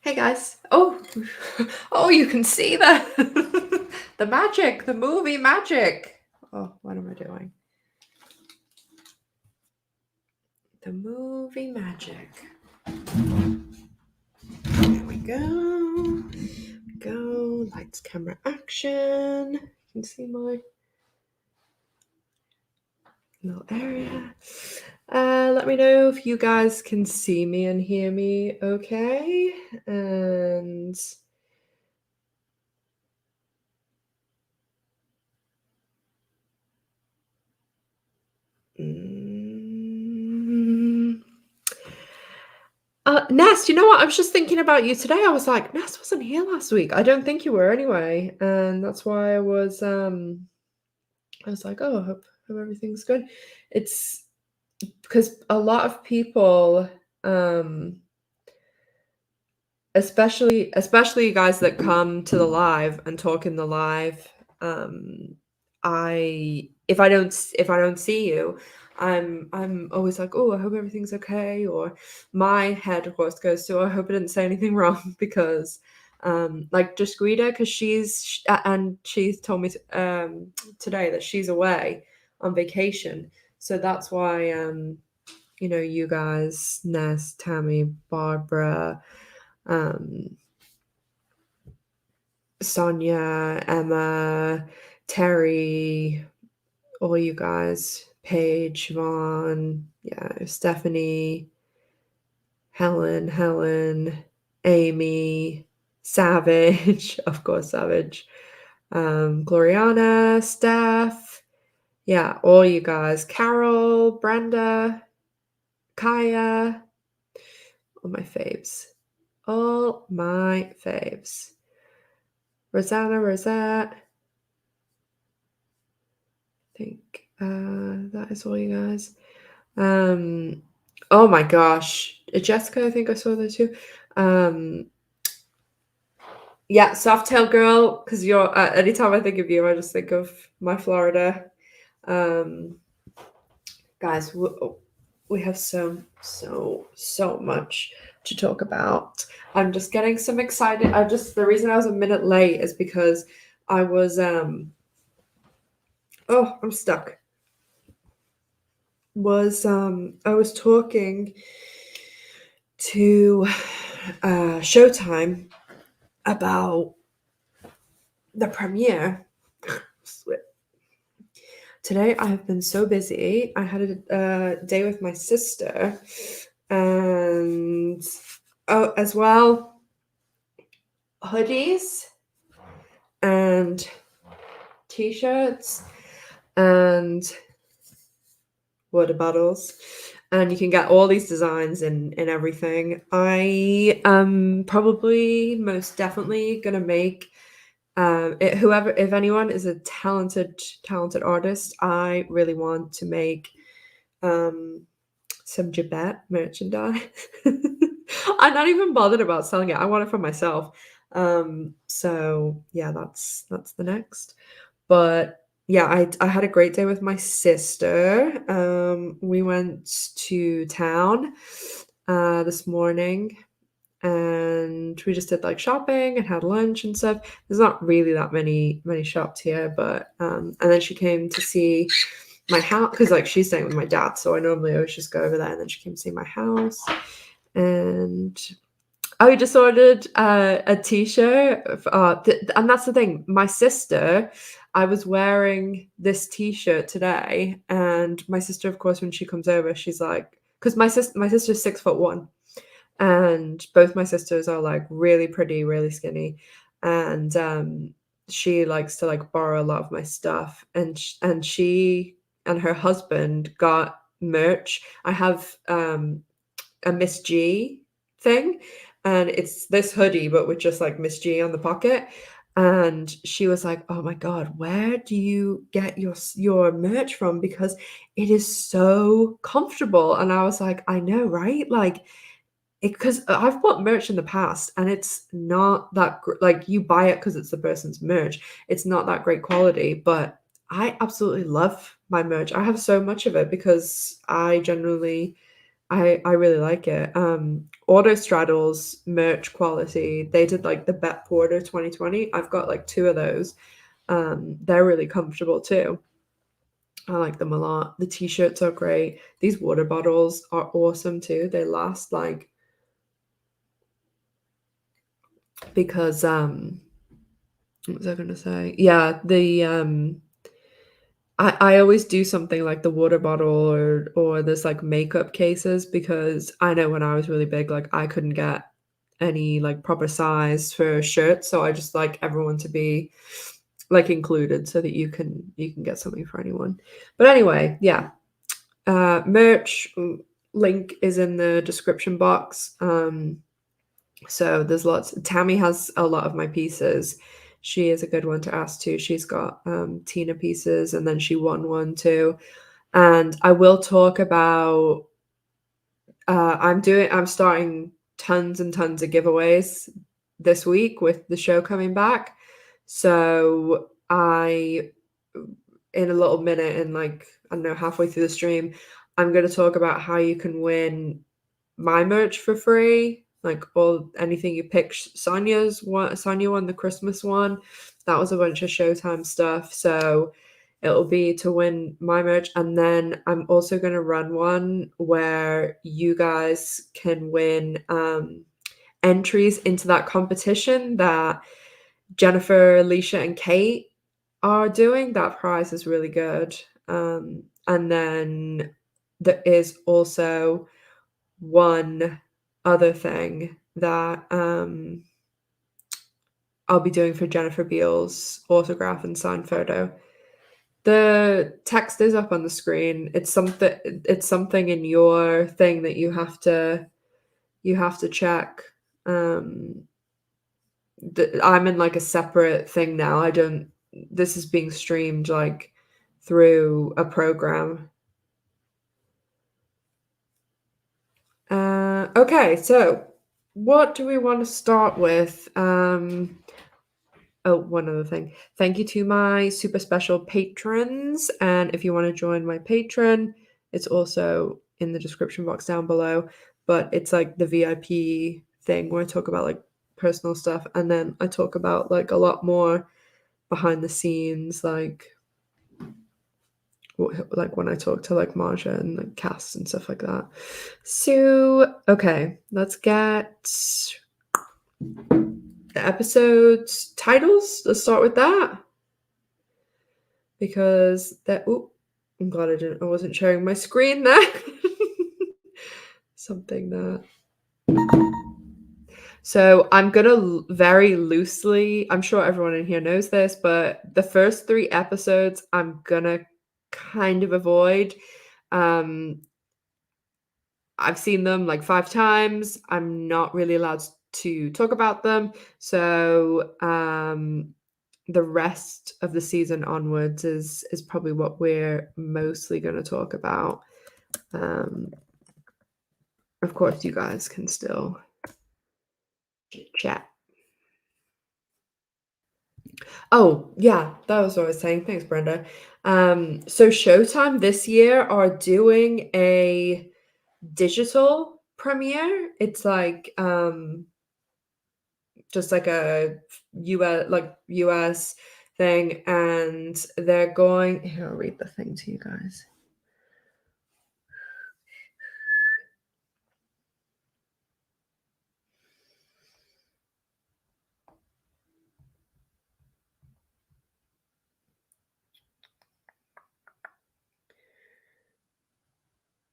Hey guys. Oh, oh, you can see the the magic, the movie magic. Oh, what am I doing? The movie magic. There we go. Go. Lights, camera, action. You can see my little area. Let me know if you guys can see me and hear me okay. And Nest, you know what? I was just thinking about you today. I was like, Nest wasn't here last week. I don't think you were anyway. And that's why I was like, oh, hope everything's good. It's because a lot of people, um, especially you guys that come to the live and talk in the live, I if I don't see you, I'm always like, oh, I hope everything's okay. Or my head, of course, goes to, I hope I didn't say anything wrong because, like just Guida, because and she's told me today that she's away on vacation, so that's why you guys, Ness, Tammy, Barbara, um, Sonia, Emma, Terry, all you guys, Paige, Siobhan, yeah, Stephanie, Helen, Amy, Savage, of course, Savage, Gloriana, Steph, yeah, all you guys, Carol, Brenda, Kaya, all my faves. All my faves. Rosanna, Rosette. I think that is all you guys. Oh my gosh. Jessica, I think I saw there too. Yeah, Softail Girl, because you're anytime I think of you, I just think of my Florida. Um guys, we have so much to talk about. I'm just getting some excited. The reason I was a minute late is because I was oh, I'm stuck. I was talking to Showtime about the premiere. Today I have been so busy. I had a day with my sister, and as well, hoodies and t-shirts and water bottles, and you can get all these designs and everything. I am probably most definitely gonna make if anyone is a talented artist, I really want to make some Jabet merchandise. I'm not even bothered about selling it. I want it for myself. So yeah, that's the next. But yeah, I had a great day with my sister. We went to town this morning, and we just did like shopping and had lunch and stuff. There's not really that many shops here, but and then she came to see my house because like she's staying with my dad, so I normally always just go over there, and then she came to see my house. And I just ordered a t-shirt, and that's the thing. My sister, I was wearing this t-shirt today, and my sister, of course, when she comes over, she's like, because my sister's 6'1", and both my sisters are like really pretty, really skinny, and she likes to like borrow a lot of my stuff, and she and her husband got merch. I have a Miss G thing, and it's this hoodie but with just like Miss G on the pocket. And she was like, oh my god, where do you get your merch from, because it is so comfortable. And I was like, I know, right? Like, because I've bought merch in the past, and it's not that like, you buy it because it's the person's merch. It's not that great quality, but I absolutely love my merch. I have so much of it because I I really like it. Autostraddle's merch quality, they did, like, the Bet Porter 2020. I've got, like, 2 of those. They're really comfortable too. I like them a lot. The T-shirts are great. These water bottles are awesome too. They last, like because, what was I gonna say? Yeah, I always do something like the water bottle or there's, like, makeup cases because I know when I was really big, like, I couldn't get any, like, proper size for shirts, so I just like everyone to be, like, included so that you can get something for anyone. But anyway, yeah, merch, link is in the description box, so there's lots. Tammy has a lot of my pieces. She is a good one to ask too. She's got, Tina pieces, and then she won one too. And I will talk about I'm starting tons and tons of giveaways this week with the show coming back. So I in a little minute, in like, I don't know, halfway through the stream, I'm gonna talk about how you can win my merch for free, like all anything you pick. Sonia won the Christmas one. That was a bunch of Showtime stuff. So it'll be to win my merch. And then I'm also gonna run one where you guys can win entries into that competition that Jennifer, Alicia, and Kate are doing. That prize is really good. And then there is also one other thing that I'll be doing for Jennifer Beals autograph and signed photo. The text is up on the screen. It's something in your thing that you have to check. Um I'm in like a separate thing now. I don't This is being streamed like through a program. Okay, so what do we want to start with? Oh, one other thing. Thank you to my super special patrons. And if you want to join my patron, it's also in the description box down below. But it's like the VIP thing where I talk about like personal stuff. And then I talk about like a lot more behind the scenes, like when I talk to like Marja and like cast and stuff like that. So, okay, let's get the episode's titles. Let's start with that because I'm glad I wasn't sharing my screen there. Something that. So I'm gonna very loosely. I'm sure everyone in here knows this, but the first 3 episodes I'm gonna kind of avoid. Um, I've seen them like 5 times. I'm not really allowed to talk about them. So, the rest of the season onwards is probably what we're mostly gonna talk about. Um, of course, you guys can still chat. Oh, yeah, that was what I was saying. Thanks, Brenda. So Showtime this year are doing a digital premiere. It's like, just like a US thing, and they're going here, I'll read the thing to you guys.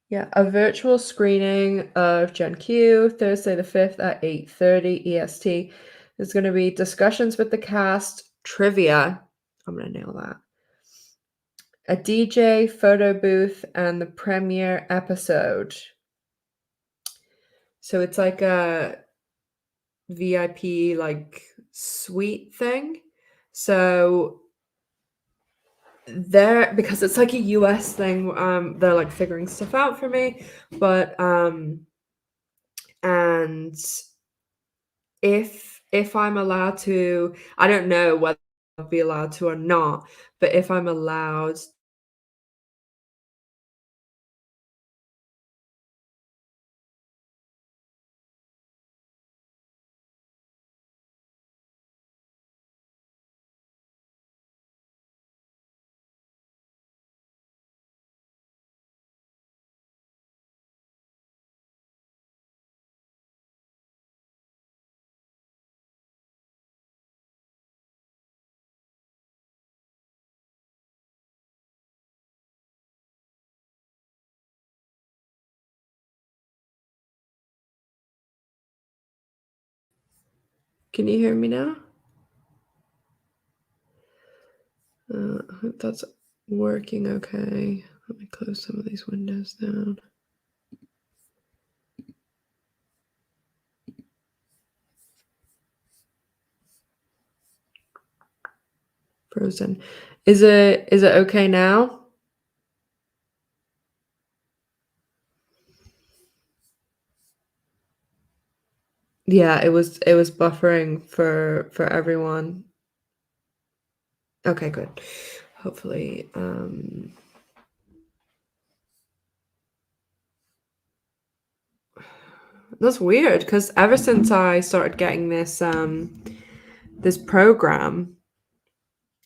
Yeah, a virtual screening of Gen Q, Thursday the 5th at 8:30 EST. There's gonna be discussions with the cast, trivia. I'm gonna nail that. A DJ, photo booth, and the premiere episode. So it's like a VIP like suite thing. So they're because it's like a US thing, they're like figuring stuff out for me. But and if I'm allowed to, I don't know whether I'll be allowed to or not, but if I'm allowed Can you hear me now? I hope that's working okay. Let me close some of these windows down. Frozen. Is it okay now? Yeah, it was buffering for everyone. Okay, good. Hopefully, that's weird because ever since I started getting this program,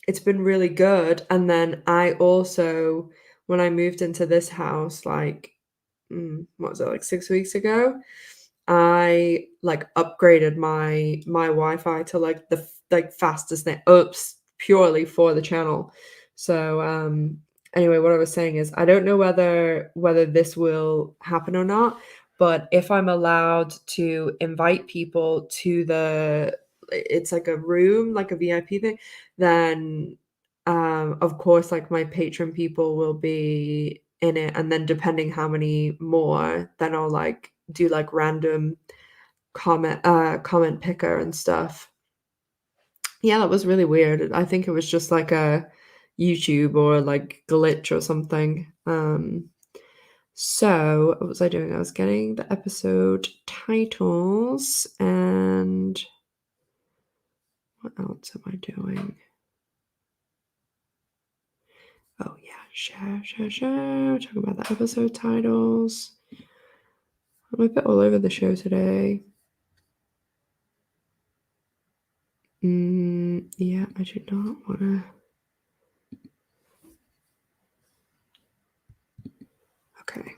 it's been really good. And then I also, when I moved into this house, like, what was it, like 6 weeks ago, I like upgraded my Wi-Fi to like like fastest thing, oops, purely for the channel. So anyway, what I was saying is I don't know whether this will happen or not, but if I'm allowed to invite people to it's like a room, like a VIP thing, then of course like my patron people will be in it, and then depending how many more, then I'll like do like random comment picker and stuff. Yeah, that was really weird. I think it was just like a YouTube or like glitch or something. So what was I doing? I was getting the episode titles, and what else am I doing? Oh yeah, share. Talking about the episode titles. I'm a bit all over the show today. Yeah, I do not want to. Okay.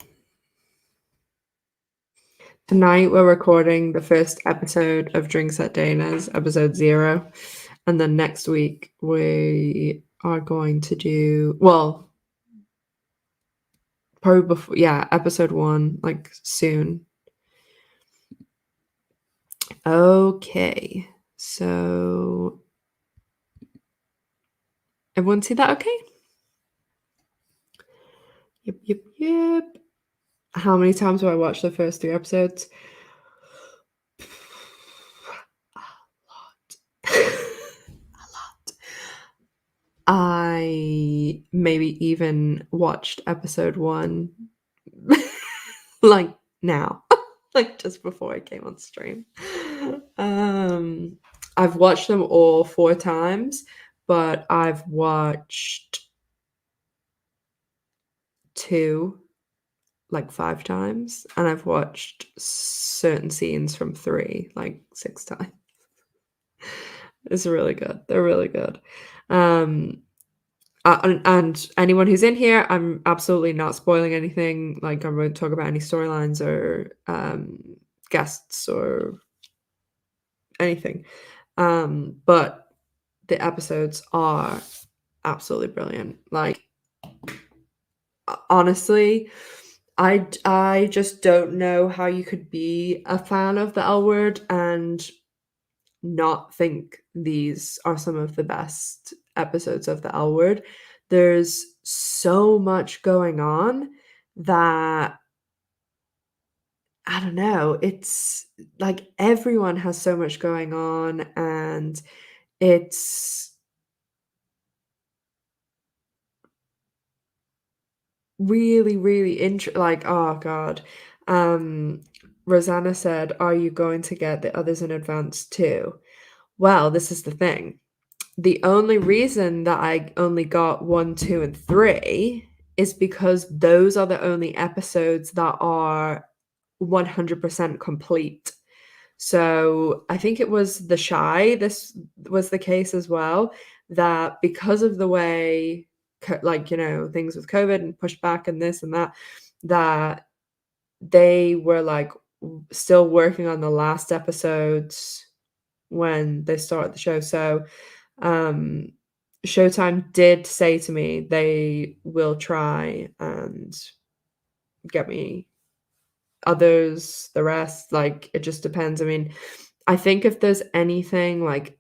Tonight we're recording the first episode of Drinks at Dana's, episode 0. And then next week we are going to do, well, probably before, yeah, episode 1, like soon. Okay. So everyone see that okay? Yep. How many times have I watched the first 3 episodes? A lot. A lot. I maybe even watched episode 1 like now, like just before I came on stream. I've watched them all 4 times, but I've watched 2 like 5 times, and I've watched certain scenes from 3 like 6 times. It's really good. They're really good. Um, and anyone who's in here, I'm absolutely not spoiling anything. Like, I won't talk about any storylines or guests or anything. But the episodes are absolutely brilliant. Like, honestly, I just don't know how you could be a fan of the L Word and not think these are some of the best episodes of the L Word. There's so much going on that I don't know, it's like everyone has so much going on, and it's really, really like, oh god. Um, Rosanna said, "Are you going to get the others in advance too?" Well, this is the thing. The only reason that I only got 1, 2, and 3 is because those are the only episodes that are 100% complete. So I think it was The Shy, this was the case as well, that because of the way, like, things with COVID and pushed back and this and that, that they were like still working on the last episodes when they started the show. So um, Showtime did say to me they will try and get me others, the rest, like, it just depends. I mean, I think if there's anything, like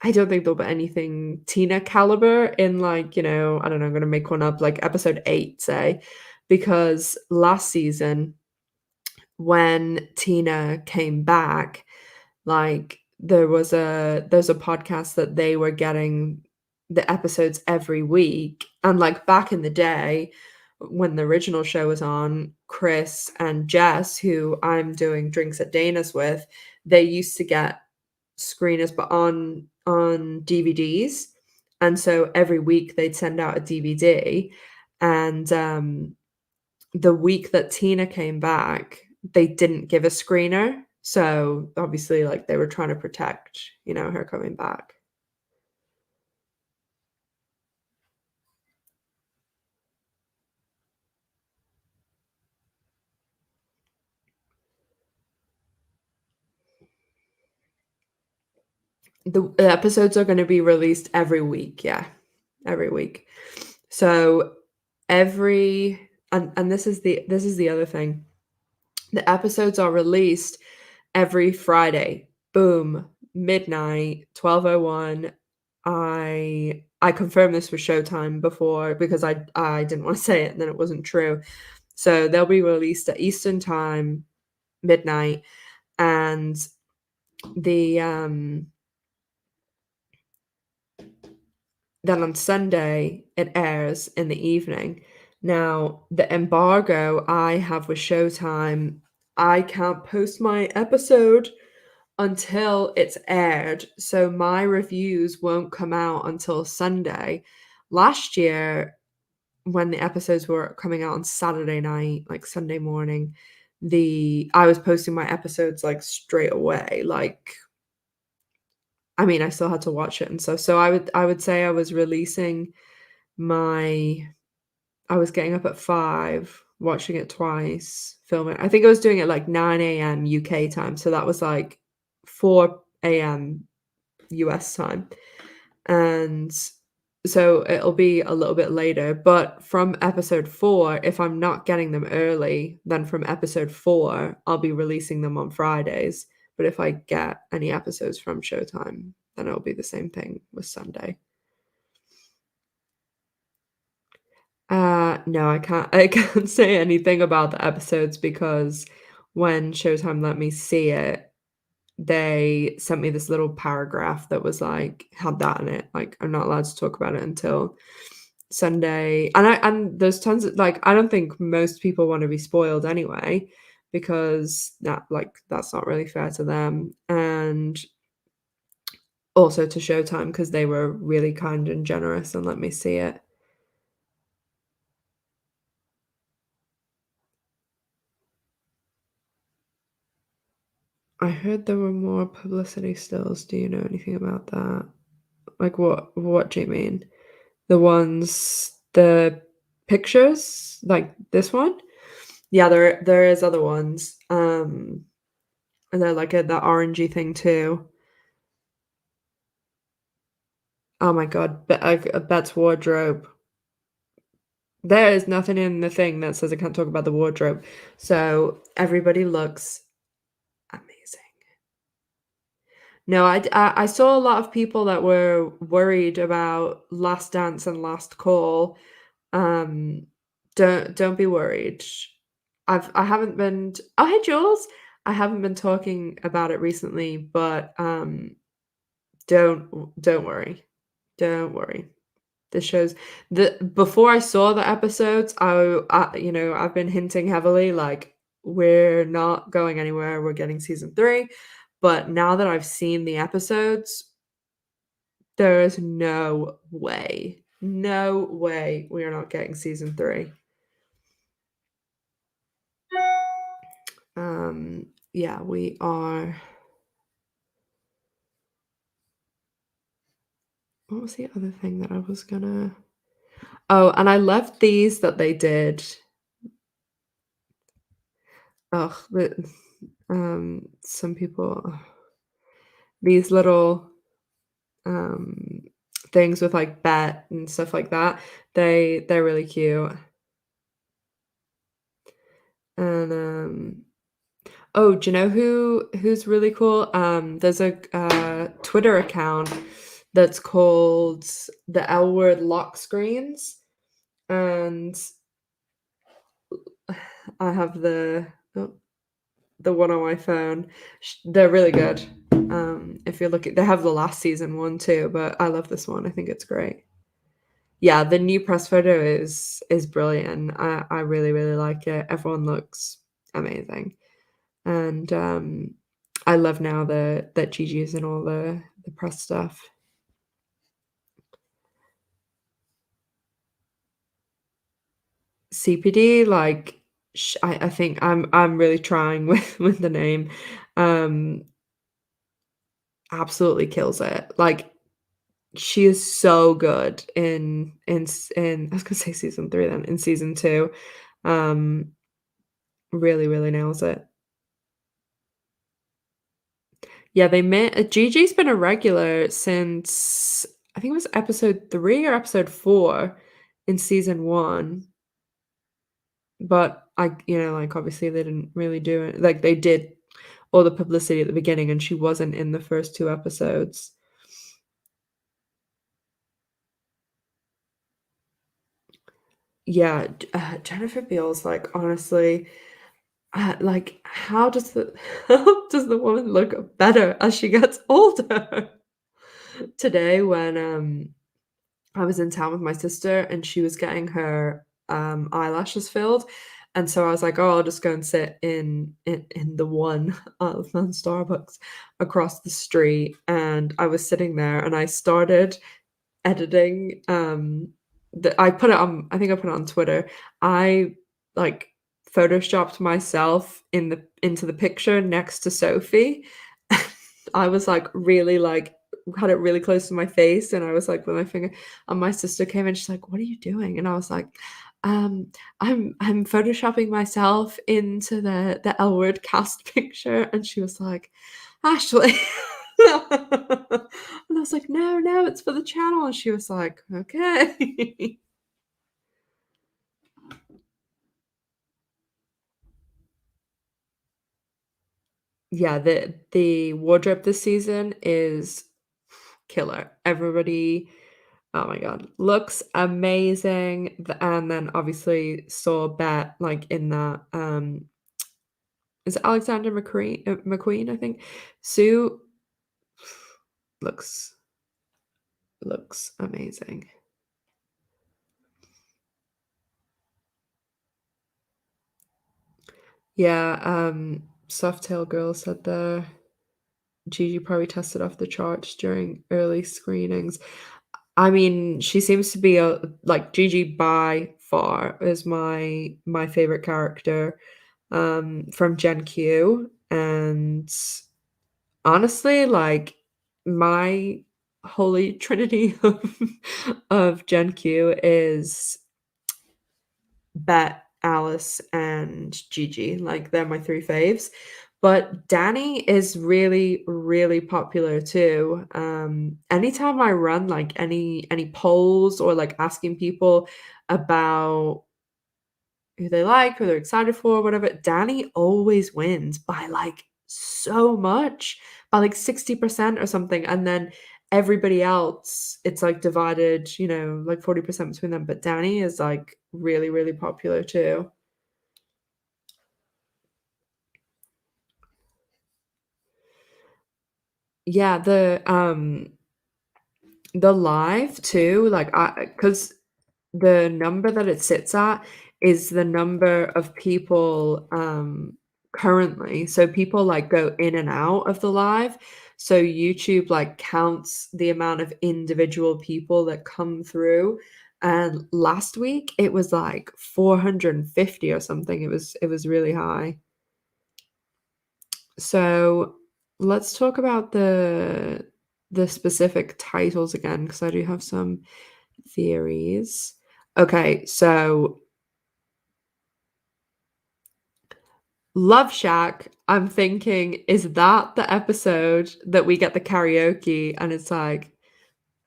I don't think there'll be anything Tina caliber in, like, I don't know, I'm gonna make one up, like episode 8, say, because last season when Tina came back, like, there's a podcast that they were getting the episodes every week, and, like, back in the day, when the original show was on, Chris and Jess, who I'm doing Drinks at Dana's with, they used to get screeners, but on DVDs, and so every week they'd send out a DVD, and, the week that Tina came back, they didn't give a screener, so, obviously, like, they were trying to protect, her coming back. The episodes are gonna be released every week, yeah, every week. So, and this is the other thing, the episodes are released every Friday. Boom, midnight, 12:01. I confirmed this with Showtime before because I didn't wanna say it and then it wasn't true. So, they'll be released at Eastern Time, midnight, and the, then on Sunday, it airs in the evening. Now, the embargo I have with Showtime, I can't post my episode until it's aired, so my reviews won't come out until Sunday. Last year, when the episodes were coming out on Saturday night, like Sunday morning, the I was posting my episodes, like, straight away, like, I mean, I still had to watch it and stuff, so I would say my I was getting up at 5, watching it twice, filming I think I was doing it, like, 9 a.m. UK time, so that was, like, 4 a.m. US time, and so it'll be a little bit later, but from episode 4, if I'm not getting them early, then from episode 4, I'll be releasing them on Fridays, but if I get any episodes from Showtime, then it'll be the same thing with Sunday. No, I can't say anything about the episodes because when Showtime let me see it, they sent me this little paragraph that was like had that in it. Like, I'm not allowed to talk about it until Sunday. And there's tons of like I don't think most people want to be spoiled anyway, because that's not really fair to them. And also to Showtime because they were really kind and generous and let me see it. I heard there were more publicity stills. Do you know anything about that? Like what do you mean? The pictures? Like this one? Yeah, there is other ones. And they're like that orangey thing too. Oh my god, Bet's wardrobe. There is nothing in the thing that says I can't talk about the wardrobe. So everybody looks amazing. No, I saw a lot of people that were worried about Last Dance and Last Call. Um, don't be worried. I haven't been oh, hey, Jules. I haven't been talking about it recently, but, don't worry. Don't worry. The shows the before I saw the episodes, I've been hinting heavily, like, "We're not going anywhere, we're getting season 3," but now that I've seen the episodes, there is no way we are not getting season 3. Yeah, we are what was the other thing that I was gonna oh, and I left these that they did. Ugh, some people these little um, things with, like, Bet and stuff like that. They're really cute. And, Oh, do you know who's really cool? There's a, Twitter account that's called the L Word Lock Screens, and I have the one on my phone. They're really good. If you're looking, they have the last season one too, but I love this one. I think it's great. Yeah, the new press photo is brilliant. I really, really like it. Everyone looks amazing. And, I love now that Gigi's in all the press stuff. CPD, like, I think I'm really trying with the name. Um, Absolutely kills it. Like, she is so good in I was gonna say season 3 then, in season 2. Um, Really, really nails it. Yeah, they met Gigi's been a regular since I think it was episode 3 or episode 4 in season 1, but like, obviously they didn't really do it like, they did all the publicity at the beginning, and she wasn't in the first 2 episodes. Yeah, Jennifer Beals, like, honestly, like, how does the how does the woman look better as she gets older? Today when, I was in town with my sister and she was getting her, eyelashes filled, and so I was like, "Oh, I'll just go and sit in the one from Starbucks across the street," and I was sitting there and I started editing, I put it on I think I put it on Twitter. I, like, photoshopped myself into the picture next to Sophie. I was, like, really, like had it really close to my face, and I was, like, with my finger and my sister came in, she's like, "What are you doing?" And I was like, "Um, I'm photoshopping myself into the L Word cast picture," and she was like, "Ashley." And I was like, "No, no, it's for the channel." And she was like, "Okay." Yeah, the wardrobe this season is killer. Everybody, oh my god, looks amazing. And then obviously saw Bet like in that is it Alexander McQueen, I think. Sue looks looks amazing. Yeah, Softail Girl said the Gigi probably tested off the charts during early screenings. I mean, she seems to be like Gigi by far is my favorite character from Gen Q, and honestly, like my holy trinity of Gen Q is Bet, Alice, and Gigi. Like they're my 3 faves. But Danny is really, really popular too. Anytime I run like any polls or like asking people about who they like, who they're excited for, whatever, Danny always wins by like so much, by like 60% or something. And then everybody else, it's like divided, like 40% between them. But Danny is like really, really popular too. Yeah, the live too, like because the number that it sits at is the number of people, currently. So people, like, go in and out of the live. So YouTube, like, counts the amount of individual people that come through, and last week, it was, like, 450 or something. It was really high. So, let's talk about the specific titles again, because I do have some theories. Okay, so Love Shack, I'm thinking, is that the episode that we get the karaoke and it's like,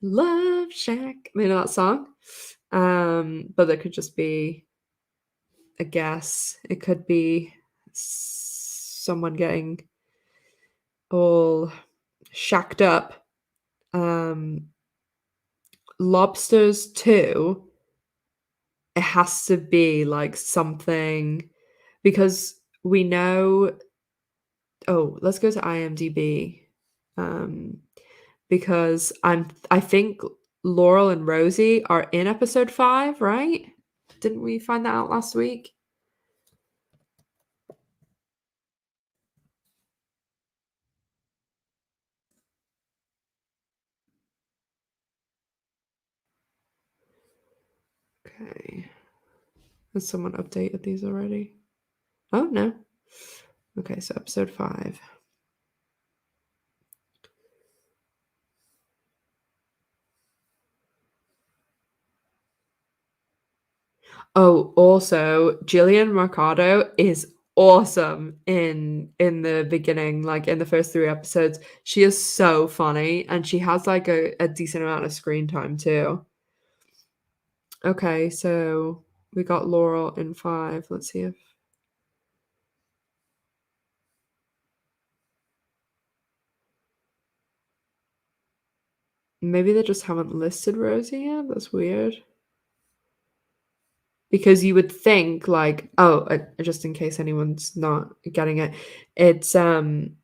Love Shack, that song? But it could just be a guess. It could be someone getting all shacked up. Um, Lobsters too, it has to be like something because we know. Oh, let's go to IMDb. Um, because I think Laurel and Rosie are in episode 5, right? Didn't we find that out last week? Okay. Has someone updated these already? Oh, no. Okay, so episode 5. Oh, also, Jillian Mercado is awesome in the beginning, like in the first 3 episodes. She is so funny and she has like a decent amount of screen time too. Okay, so we got Laurel in 5. Let's see if maybe they just haven't listed Rosie yet. That's weird. Because you would think like, oh, just in case anyone's not getting it, it's the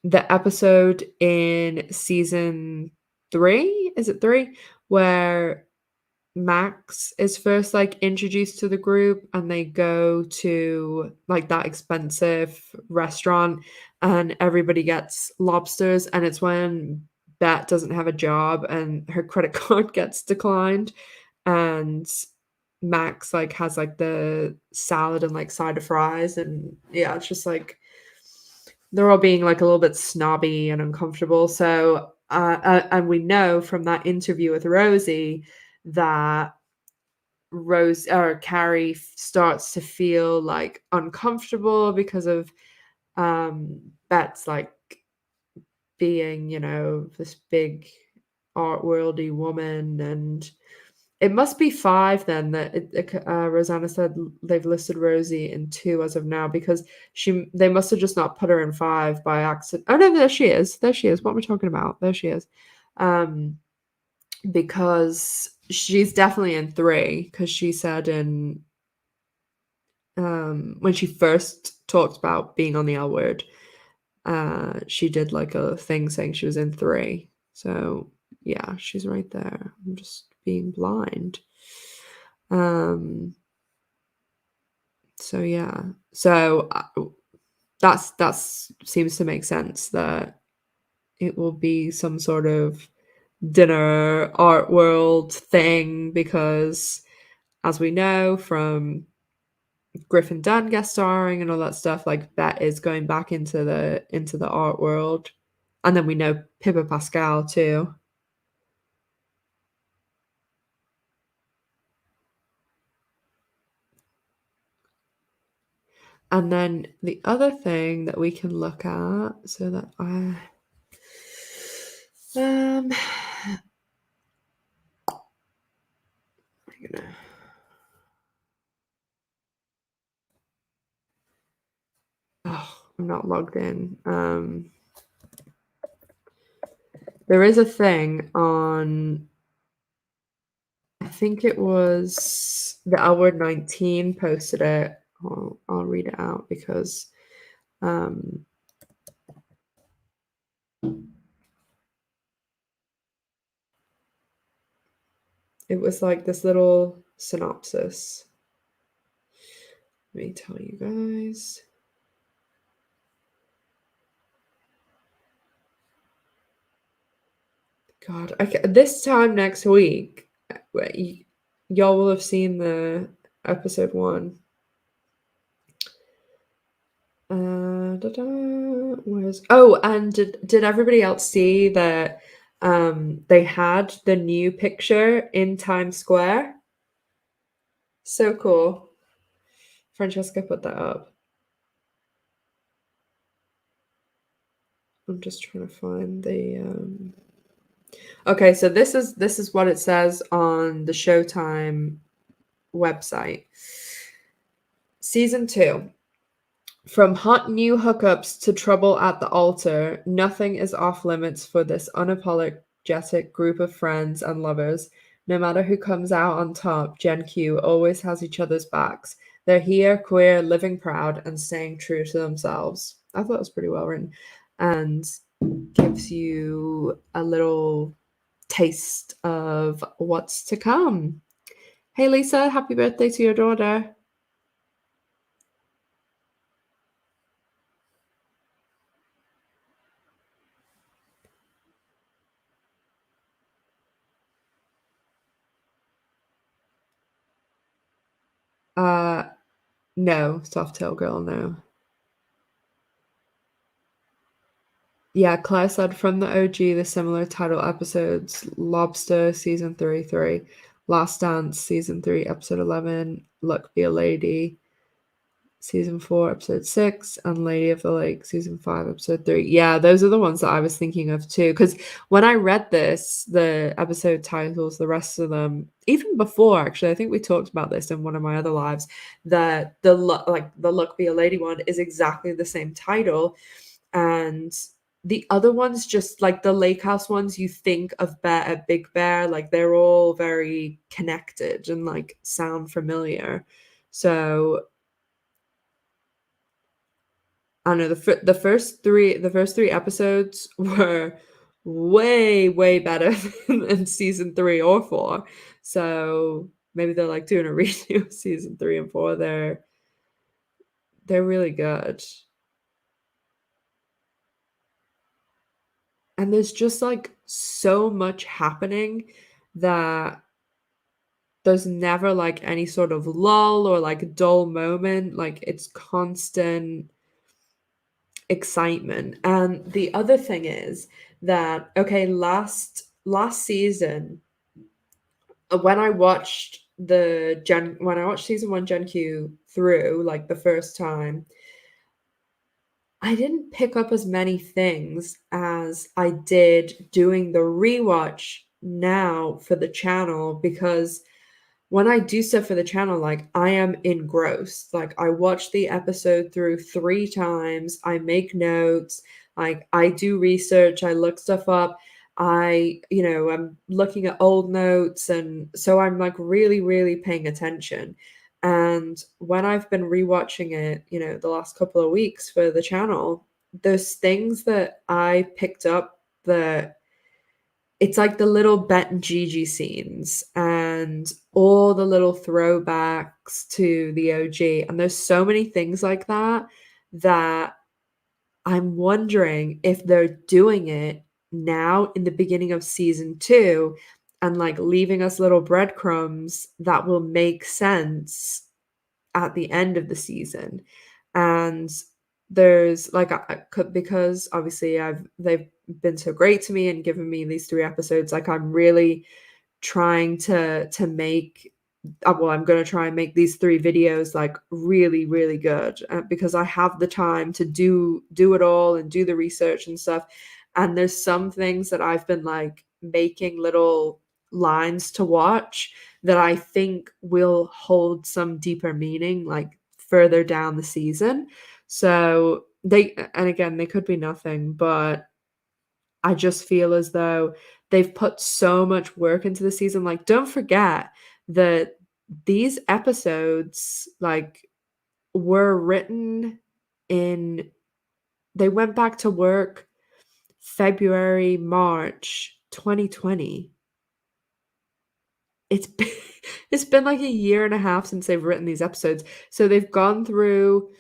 episode in season 3, is it 3, where Max is first like introduced to the group and they go to like that expensive restaurant and everybody gets lobsters and it's when Bet doesn't have a job and her credit card gets declined and Max like has like the salad and like side of fries and yeah, it's just like they're all being like a little bit snobby and uncomfortable. So and we know from that interview with Rosie that Rose or Carrie starts to feel like uncomfortable because of Bet's like being, this big art worldy woman and it must be 5 then that Rosanna said they've listed Rosie in 2 as of now because they must have just not put her in 5 by accident. Oh no, there she is. There she is. What am I talking about? There she is. Because she's definitely in 3 because she said in when she first talked about being on the L Word, she did like a thing saying she was in 3. So yeah, she's right there. I'm just being blind. Um so yeah. So that's seems to make sense that it will be some sort of dinner art world thing because as we know from Griffin Dunn guest starring and all that stuff, like that is going back into the art world. And then we know Pippa Pascal too. And then the other thing that we can look at so that I'm gonna I'm not logged in. There is a thing on I think it was the L 19 posted it. I'll read it out because um it was like this little synopsis. Let me tell you guys. God, this time next week, y'all will have seen the episode 1. And did everybody else see that they had the new picture in Times Square? So cool. Francesca put that up. I'm just trying to find the Okay, so this is what it says on the Showtime website. Season 2. From hot new hookups to trouble at the altar, nothing is off limits for this unapologetic group of friends and lovers. No matter who comes out on top, Gen Q always has each other's backs. They're here, queer, living proud, and staying true to themselves. I thought it was pretty well written and gives you a little taste of what's to come. Hey Lisa, happy birthday to your daughter. Uh no, Softail Girl, no. Yeah, Claire said from the OG, the similar title episodes Lobster season 33, Last Dance season 3, episode 11, Luck Be a Lady season 4, episode 6, and Lady of the Lake season 5, episode 3. Yeah, those are the ones that I was thinking of too. Because when I read this, the episode titles, the rest of them, even before actually, I think we talked about this in one of my other lives, that the Luck Be a Lady one is exactly the same title and the other ones just like the lake house ones you think of Big Bear, like they're all very connected and like sound familiar. So I don't know, the first three episodes were way better than season 3 or 4. So maybe they're like doing a redo of season 3 and 4. They're really good. And there's just like so much happening that there's never like any sort of lull or like dull moment. Like it's constant excitement. And the other thing is that okay, last season when I watched when I watched season 1 Gen Q through like the first time, I didn't pick up as many things as I did doing the rewatch now for the channel because when I do stuff for the channel, like I am engrossed. Like I watch the episode through 3 times, I make notes, like I do research, I look stuff up. I'm looking at old notes and so I'm like really, really paying attention. And when I've been rewatching it, the last couple of weeks for the channel, there's things that I picked up that it's like the little Bet and Gigi scenes and all the little throwbacks to the OG. And there's so many things like that I'm wondering if they're doing it now in the beginning of season 2 and like leaving us little breadcrumbs that will make sense at the end of the season. And there's like because obviously they've been so great to me and given me these 3 episodes, like I'm really trying to make well, I'm going to try and make these 3 videos like really really good because I have the time to do it all and do the research and stuff. And there's some things that I've been like making little lines to watch that I think will hold some deeper meaning like further down the season. So and again, they could be nothing, but I just feel as though they've put so much work into the season. Like, don't forget that these episodes, like, were written in, they went back to work February, March 2020. It's been, it's been like a year and a half since they've written these episodes. So they've gone through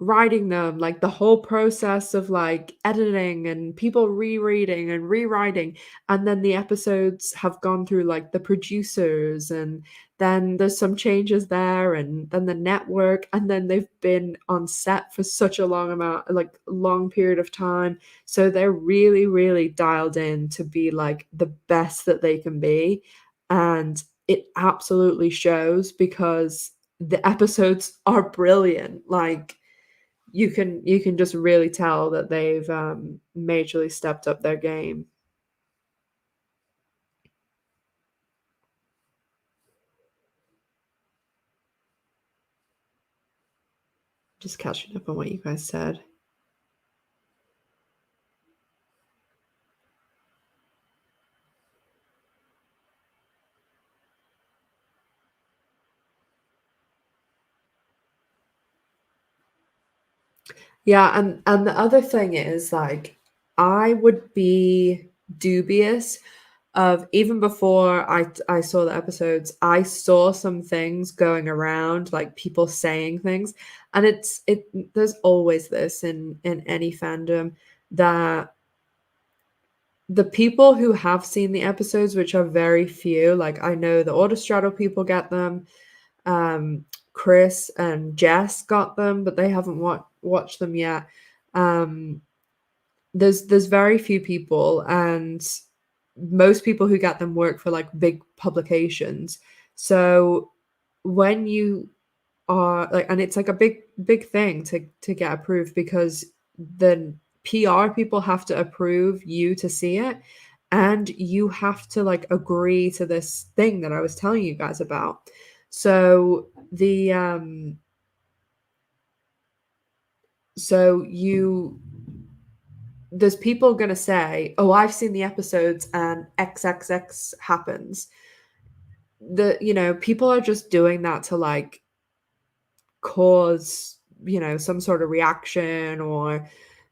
writing them, like the whole process of like editing and people rereading and rewriting. And then the episodes have gone through like the producers, and then there's some changes there, and then the network, and then they've been on set for such a long period of time. So they're really, really dialed in to be like the best that they can be. And it absolutely shows because the episodes are brilliant. Like you can just really tell that they've majorly stepped up their game. Just catching up on what you guys said. Yeah, and the other thing is, like, I would be dubious of even before I saw the episodes, I saw some things going around, like, people saying things, and there's always this in any fandom that the people who have seen the episodes, which are very few, like, I know the Autostraddle people get them, Chris and Jess got them, but they haven't watched them yet. Um, there's very few people, and most people who get them work for like big publications. So when you are like, and it's like a big thing to get approved because the PR people have to approve you to see it, and you have to like agree to this thing that I was telling you guys about. So so you there's people going to say, "Oh, I've seen the episodes and XXX happens." People are just doing that to like cause, some sort of reaction or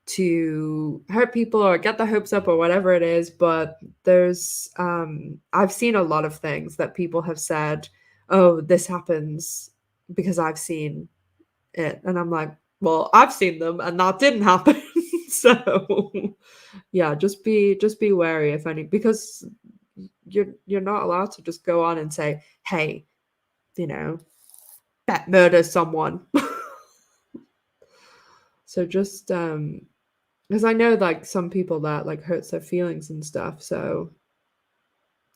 to hurt people or get the hopes up or whatever it is, but I've seen a lot of things that people have said, "Oh, this happens because I've seen it." And I'm like, "Well, I've seen them and that didn't happen." So yeah, just be wary if any, because you're not allowed to just go on and say, "Hey, you know, Bet murders someone." So just because I know like some people that like hurts their feelings and stuff, so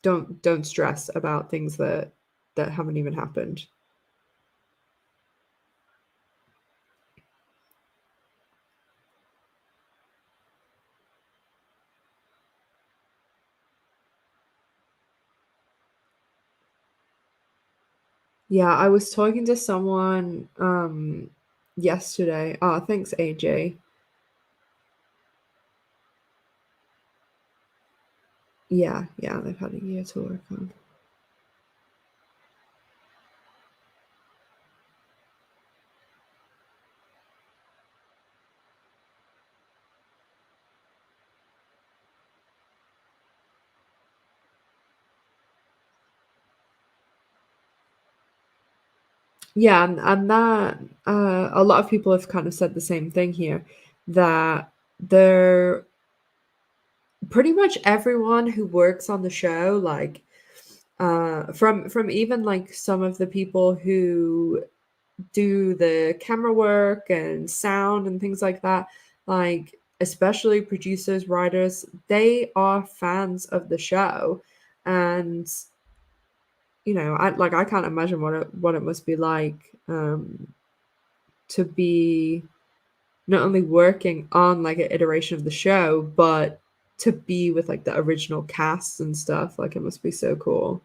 don't stress about things that haven't even happened. Yeah, I was talking to someone yesterday. Oh, thanks, AJ. Yeah, yeah, they've had a year to work on. Yeah, and that a lot of people have kind of said the same thing here, that they're pretty much everyone who works on the show, like from even like some of the people who do the camera work and sound and things like that, like especially producers, writers, they are fans of the show. And I can't imagine what it must be like to be not only working on like an iteration of the show, but to be with like the original cast and stuff. Like it must be so cool.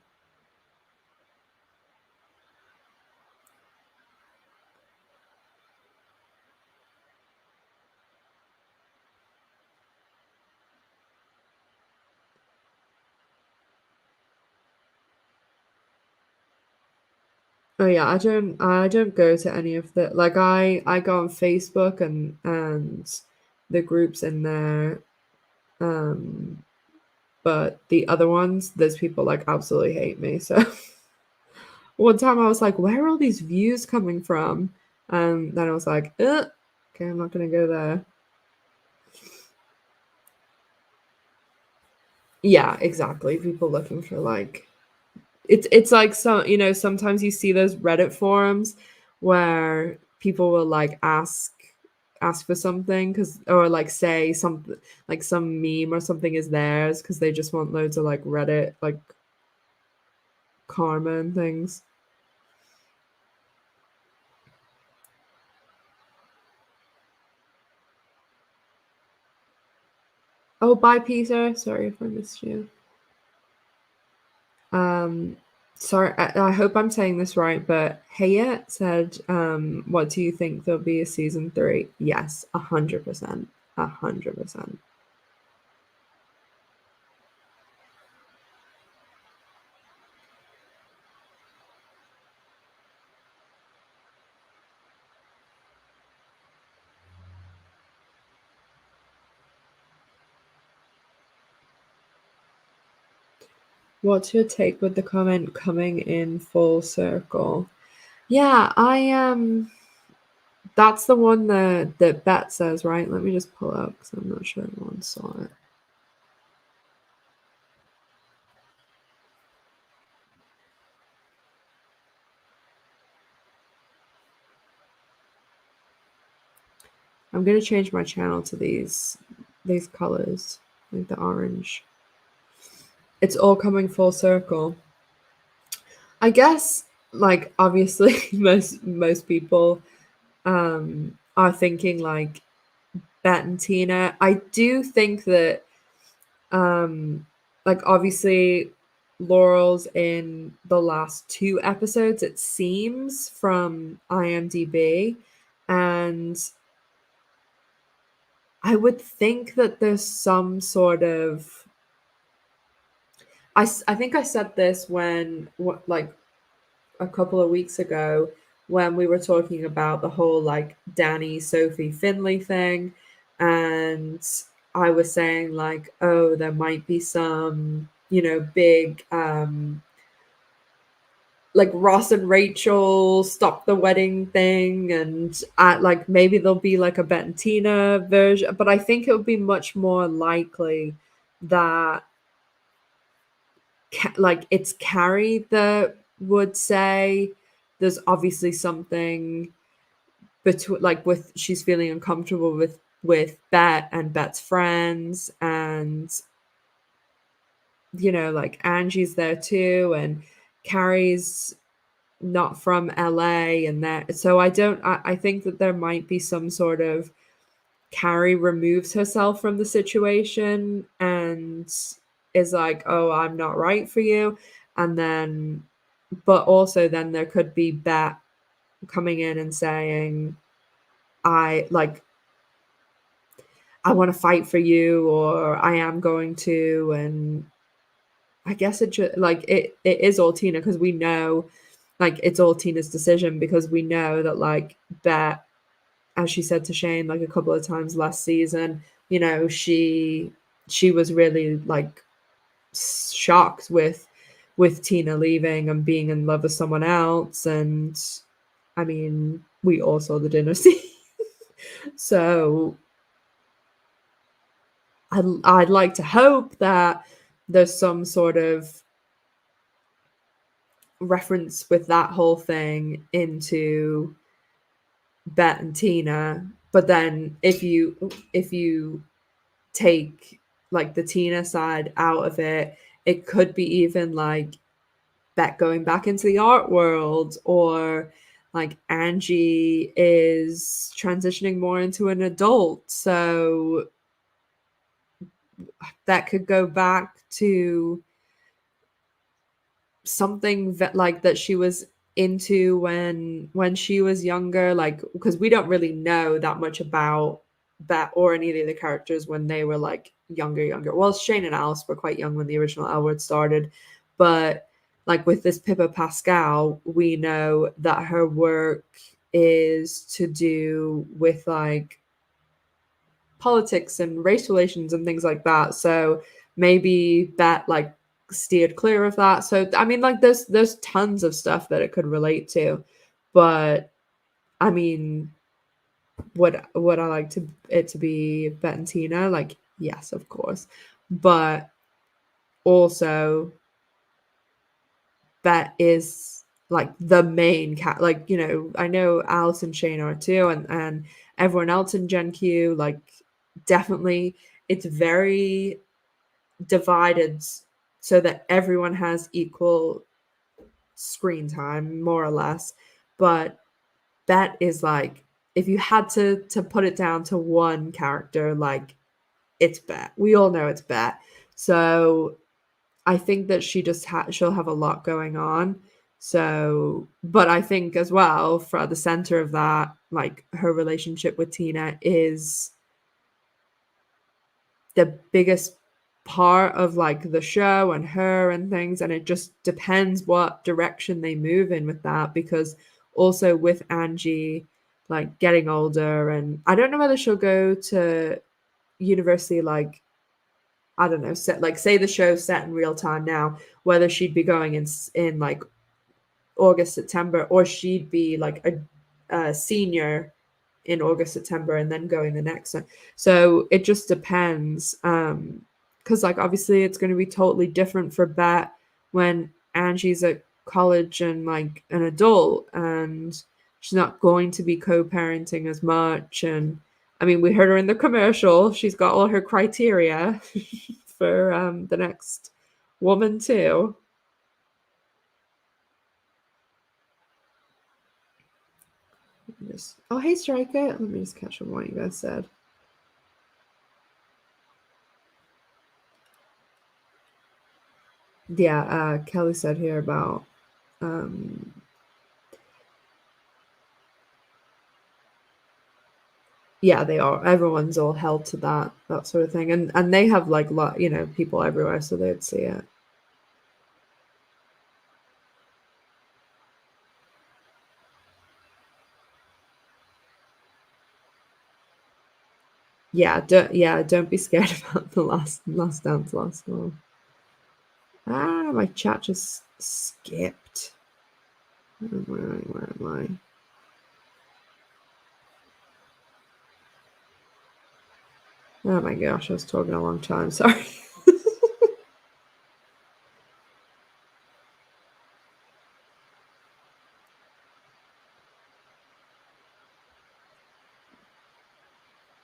Oh yeah, I don't go to any of the, like, I go on Facebook and the groups in there, um but the other ones, there's people like absolutely hate me. So one time I was like, where are all these views coming from? And then I was like, okay, I'm not gonna go there. Yeah, exactly. People looking for like, it's like, sometimes you see those Reddit forums where people will like ask for something, because, or like say something, like some meme or something is theirs because they just want loads of like Reddit like karma and things. Oh, bye, Peter. Sorry if I missed you. Um, Sorry, I hope I'm saying this right, but Hayet said, "What do you think there'll be a season three?" Yes, 100%, 100%. What's your take with the comment coming in full circle? Yeah, that's the one that Bet says, right? Let me just pull up because I'm not sure everyone saw it. I'm gonna change my channel to these colors, like the orange. It's all coming full circle. I guess, like, obviously most people are thinking like Bet and Tina. I do think that like obviously Laurel's in the last two episodes, it seems, from IMDb, and I would think that there's some sort of I think I said this when like a couple of weeks ago when we were talking about the whole like Danny Sophie Finley thing, and I was saying like, oh, there might be some, big like Ross and Rachel stop the wedding thing, and like maybe there'll be like a Bet and Tina version, but I think it would be much more likely that like it's Carrie that would say there's obviously something between like with she's feeling uncomfortable with Bet and Bet's friends, and like Angie's there too, and Carrie's not from LA, and that so I think that there might be some sort of Carrie removes herself from the situation and is like, oh, I'm not right for you, and then but also then there could be Bet coming in and saying, I like I want to fight for you, or I am going to, and I guess like it is all Tina because we know like it's all Tina's decision because we know that like Bet, as she said to Shane like a couple of times last season, she was really like shocked with Tina leaving and being in love with someone else, and I mean we all saw the dinner scene. So I'd like to hope that there's some sort of reference with that whole thing into Bet and Tina. But then if you take like the Tina side out of it, it could be even like Bet going back into the art world, or like Angie is transitioning more into an adult. So that could go back to something that like that she was into when she was younger, like because we don't really know that much about Bet or any of the other characters when they were like younger. Well, Shane and Alice were quite young when the original L Word started, but like with this Pippa Pascal, we know that her work is to do with like politics and race relations and things like that. So maybe Bet like steered clear of that. So I mean, like there's tons of stuff that it could relate to, but I mean, would I like to it to be Bet and Tina? Like, yes, of course, but also Bet is like the main cat. Like I know Alice and Shane are too, and everyone else in Gen Q. Like, definitely, it's very divided so that everyone has equal screen time, more or less. But Bet is like, if you had to put it down to one character, like it's Bet. We all know it's Bet. So I think that she'll have a lot going on. So, but I think as well, for at the center of that, like her relationship with Tina is the biggest part of like the show and her and things, and it just depends what direction they move in with that, because also with Angie like getting older, and I don't know whether she'll go to university, like I don't know, set like say the show's set in real time now, whether she'd be going in like August, September, or she'd be like a senior in August, September, and then going the next one. So it just depends. Because like obviously it's going to be totally different for Bet when Angie's at college and like an adult, and she's not going to be co-parenting as much. And I mean, we heard her in the commercial. She's got all her criteria for the next woman too. Oh, hey, Striker. Let me just catch up on what you guys said. Yeah, Kelly said here about um yeah, they are. Everyone's all held to that sort of thing, and they have like lot, people everywhere, so they'd see it. Don't be scared about the last dance last one. My chat just skipped. Where am I? Oh my gosh, I was talking a long time. Sorry.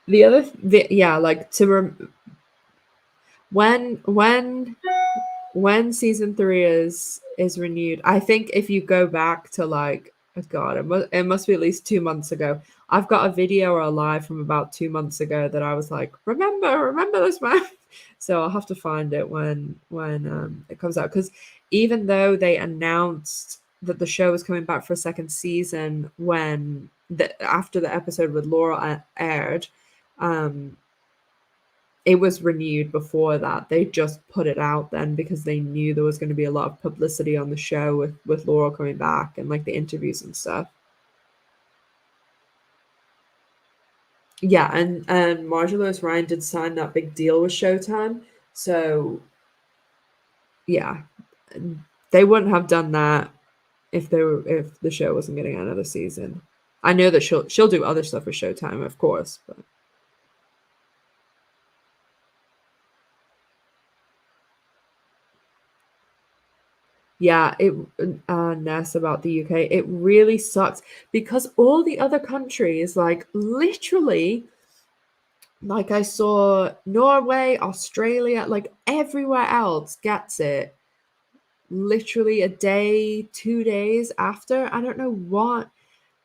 Yeah, like when season three is renewed, I think if you go back to like, oh god, it must be at least 2 months ago. I've got a video or a live from about 2 months ago that I was like, remember this man. So I'll have to find it when it comes out, because even though they announced that the show was coming back for a second season when after the episode with Laura aired, um it was renewed before that. They just put it out then because they knew there was going to be a lot of publicity on the show with Laura coming back and like the interviews and stuff. Yeah, and Marjorie Lewis Ryan did sign that big deal with Showtime. So yeah, they wouldn't have done that if the show wasn't getting another season. I know that she'll do other stuff with Showtime, of course, but yeah, Ness about the UK. It really sucks because all the other countries, like literally, like I saw Norway, Australia, like everywhere else gets it literally a day, 2 days after. I don't know what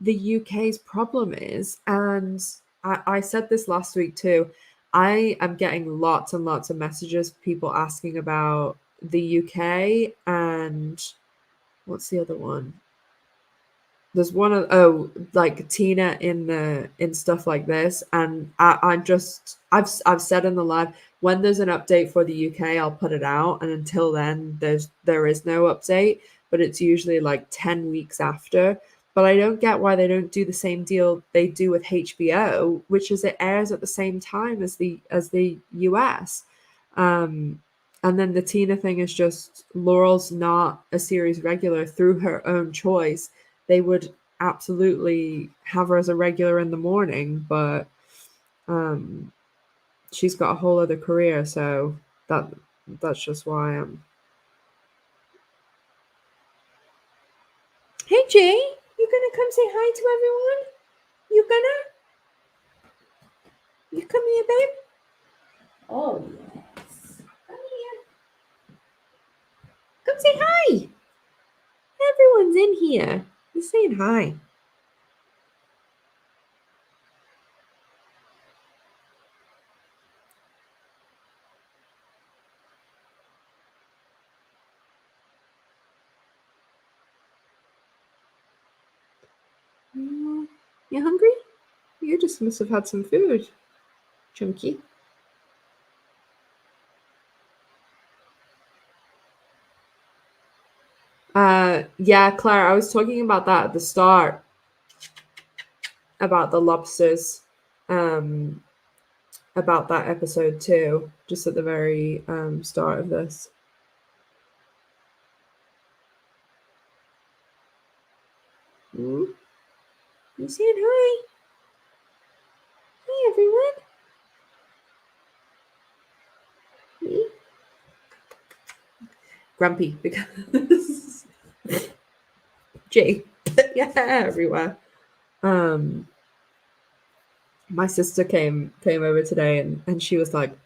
the UK's problem is. And I said this last week too. I am getting lots and lots of messages, people asking about the UK and what's the other one? There's one of like Tina in stuff like this, and I've said in the live, when there's an update for the UK, I'll put it out, and until then there is no update, but it's usually like 10 weeks after. But I don't get why they don't do the same deal they do with HBO, which is it airs at the same time as the US. Um, and then the Tina thing is just Laurel's not a series regular through her own choice. They would absolutely have her as a regular in the morning, but um, she's got a whole other career, so that that's just why I'm. Hey Jay, you gonna come say hi to everyone? You come here, babe? Oh yes. Come here. Come say hi. Everyone's in here. You're saying hi. Mm, you hungry? You just must have had some food, Chunky. Yeah, Claire, I was talking about that at the start about the lobsters, um, about that episode too, just at the very start of this. Mm, you saying hi? Hi, everyone. Me? Grumpy because Jay, yeah, everywhere. Um, my sister came over today and she was like,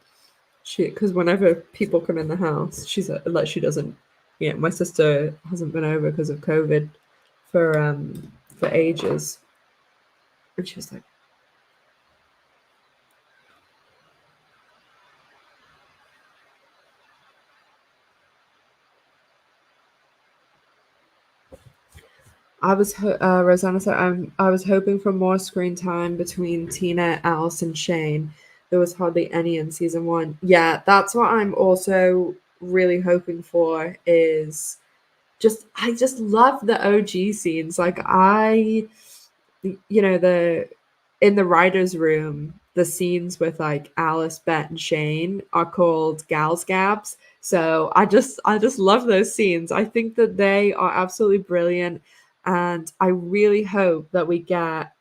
she because whenever people come in the house, she's like she doesn't, my sister hasn't been over because of COVID for ages, and she was like, Rosanna said, I was hoping for more screen time between Tina, Alice, and Shane. There was hardly any in season one. Yeah, that's what I'm also really hoping for is I just love the OG scenes. Like the in the writers' room, the scenes with like Alice, Bet, and Shane are called Gals Gabs. So I just love those scenes. I think that they are absolutely brilliant, and I really hope that we get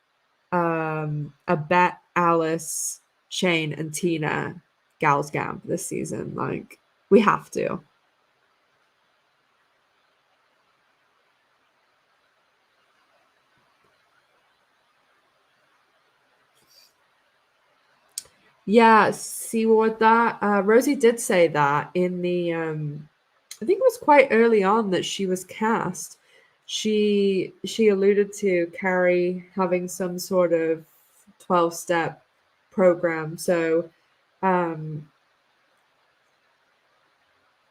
a Bet, Alice, Shane, and Tina Gals Gab this season. Like we have to. Yeah, see what that Rosie did say that in the I think it was quite early on that she was cast. She alluded to Carrie having some sort of 12-step program. So um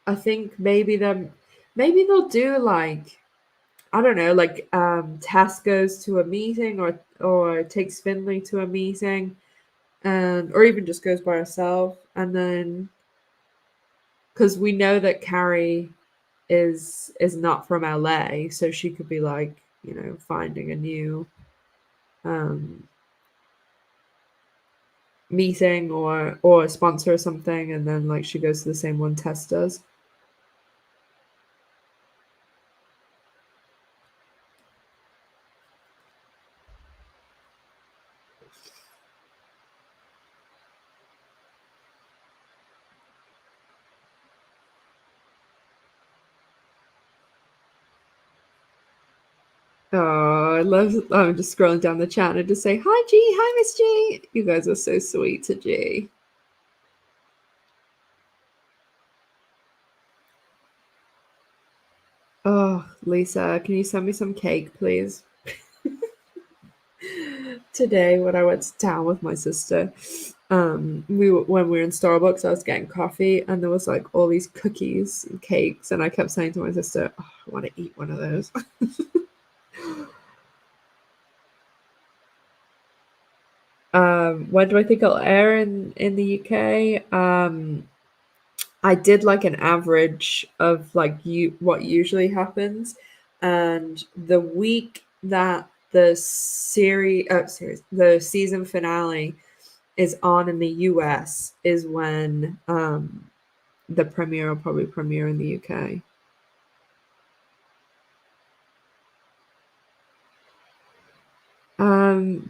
I think maybe they'll do like I don't know, like Tess goes to a meeting or takes Finley to a meeting and or even just goes by herself and then because we know that Carrie is not from LA, so she could be like, finding a new um, meeting or a sponsor or something, and then like she goes to the same one Tess does. Oh, I love. I'm just scrolling down the chat and just say hi, G. Hi, Miss G. You guys are so sweet to G. Oh, Lisa, can you send me some cake, please? Today when I went to town with my sister, when we were in Starbucks, I was getting coffee and there was like all these cookies and cakes, and I kept saying to my sister, oh, I want to eat one of those. When do I think it'll air in the UK? I did like an average of like you what usually happens, and the week that the season finale is on in the US is when the premiere will probably premiere in the UK.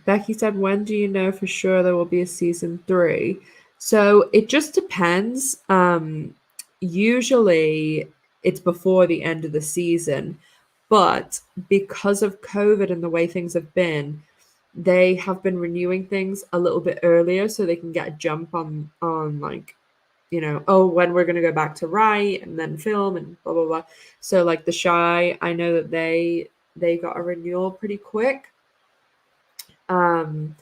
Becky said, when do you know for sure there will be a season three? So it just depends. Usually it's before the end of the season, but because of COVID and the way things have been, they have been renewing things a little bit earlier so they can get a jump on like oh, when we're going to go back to write and then film and blah blah blah. So like The Shy, I know that they got a renewal pretty quick. um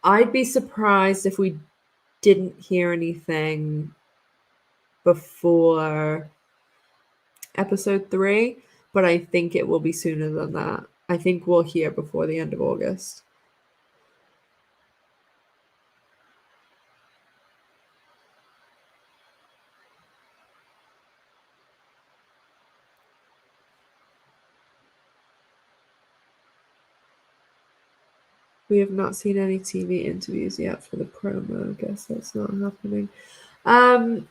I'd be surprised if we didn't hear anything before episode 3, but I think it will be sooner than that. I think we'll hear before the end of August. We have not seen any TV interviews yet for the promo. I guess that's not happening.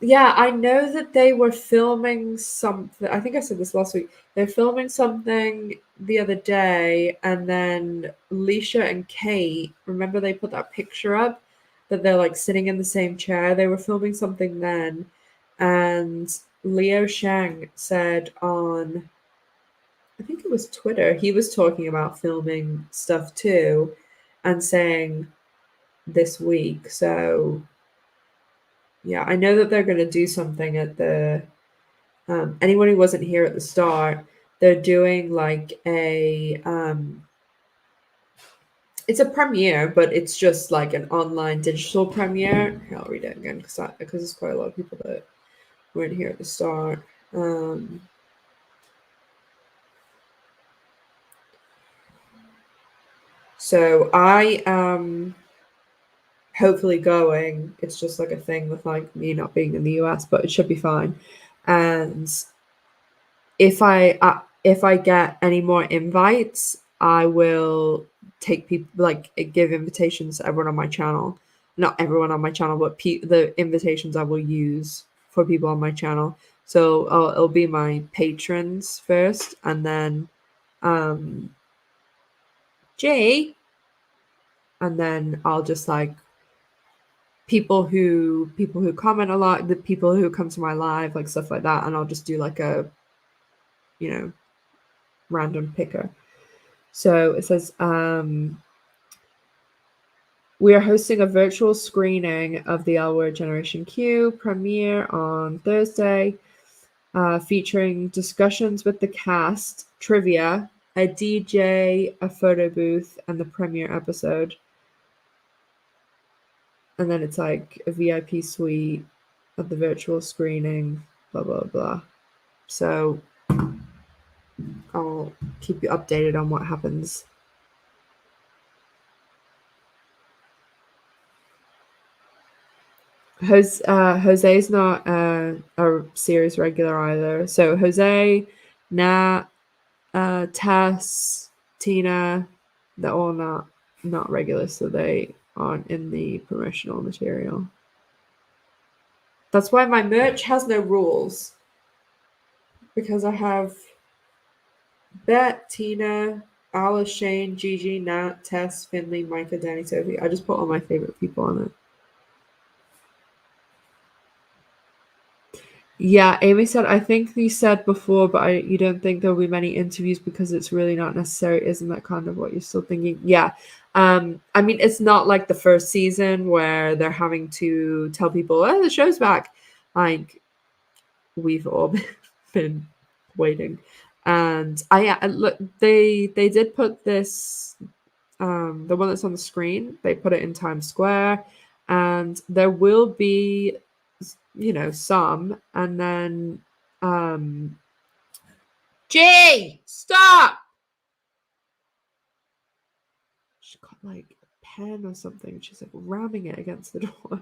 Yeah, I know that they were filming something. I think I said this last week. They're filming something the other day, and then Leisha and Kate, remember they put that picture up that they're like sitting in the same chair? They were filming something then, and Leo Shang said on, I think it was Twitter, he was talking about filming stuff too, and saying this week. So yeah, I know that they're going to do something at the. Anyone who wasn't here at the start, they're doing like a. It's a premiere, but it's just like an online digital premiere. Here, I'll read it again because there's quite a lot of people that weren't here at the start. So I am hopefully going. It's just like a thing with like me not being in the US, but it should be fine. And if I get any more invites, I will take people, like give invitations to everyone on my channel. Not everyone on my channel, but the invitations I will use for people on my channel. So it'll be my patrons first, and then um, Jay, and then I'll just like people who comment a lot, the people who come to my live, like stuff like that, and I'll just do like a you know random picker. So it says, we are hosting a virtual screening of the L Word Generation Q premiere on Thursday, featuring discussions with the cast, trivia, a DJ, a photo booth, and the premiere episode. And then it's like a VIP suite of the virtual screening, blah, blah, blah. So I'll keep you updated on what happens. Jose's not a series regular either. So Jose, Nat, Tess, Tina, they're all not regular, so they aren't in the promotional material. That's why my merch has no rules. Because I have Bet, Tina, Alice, Shane, Gigi, Nat, Tess, Finley, Micah, Danny, Sophie. I just put all my favorite people on it. Yeah, Amy said, I think you said before, but you don't think there'll be many interviews because it's really not necessary. Isn't that kind of what you're still thinking? Yeah. I mean, it's not like the first season where they're having to tell people, oh, the show's back. Like, we've all been waiting. And I look, they did put this, the one that's on the screen, they put it in Times Square, and there will be some, and then Jay, stop. She got like a pen or something, she's like ramming it against the door.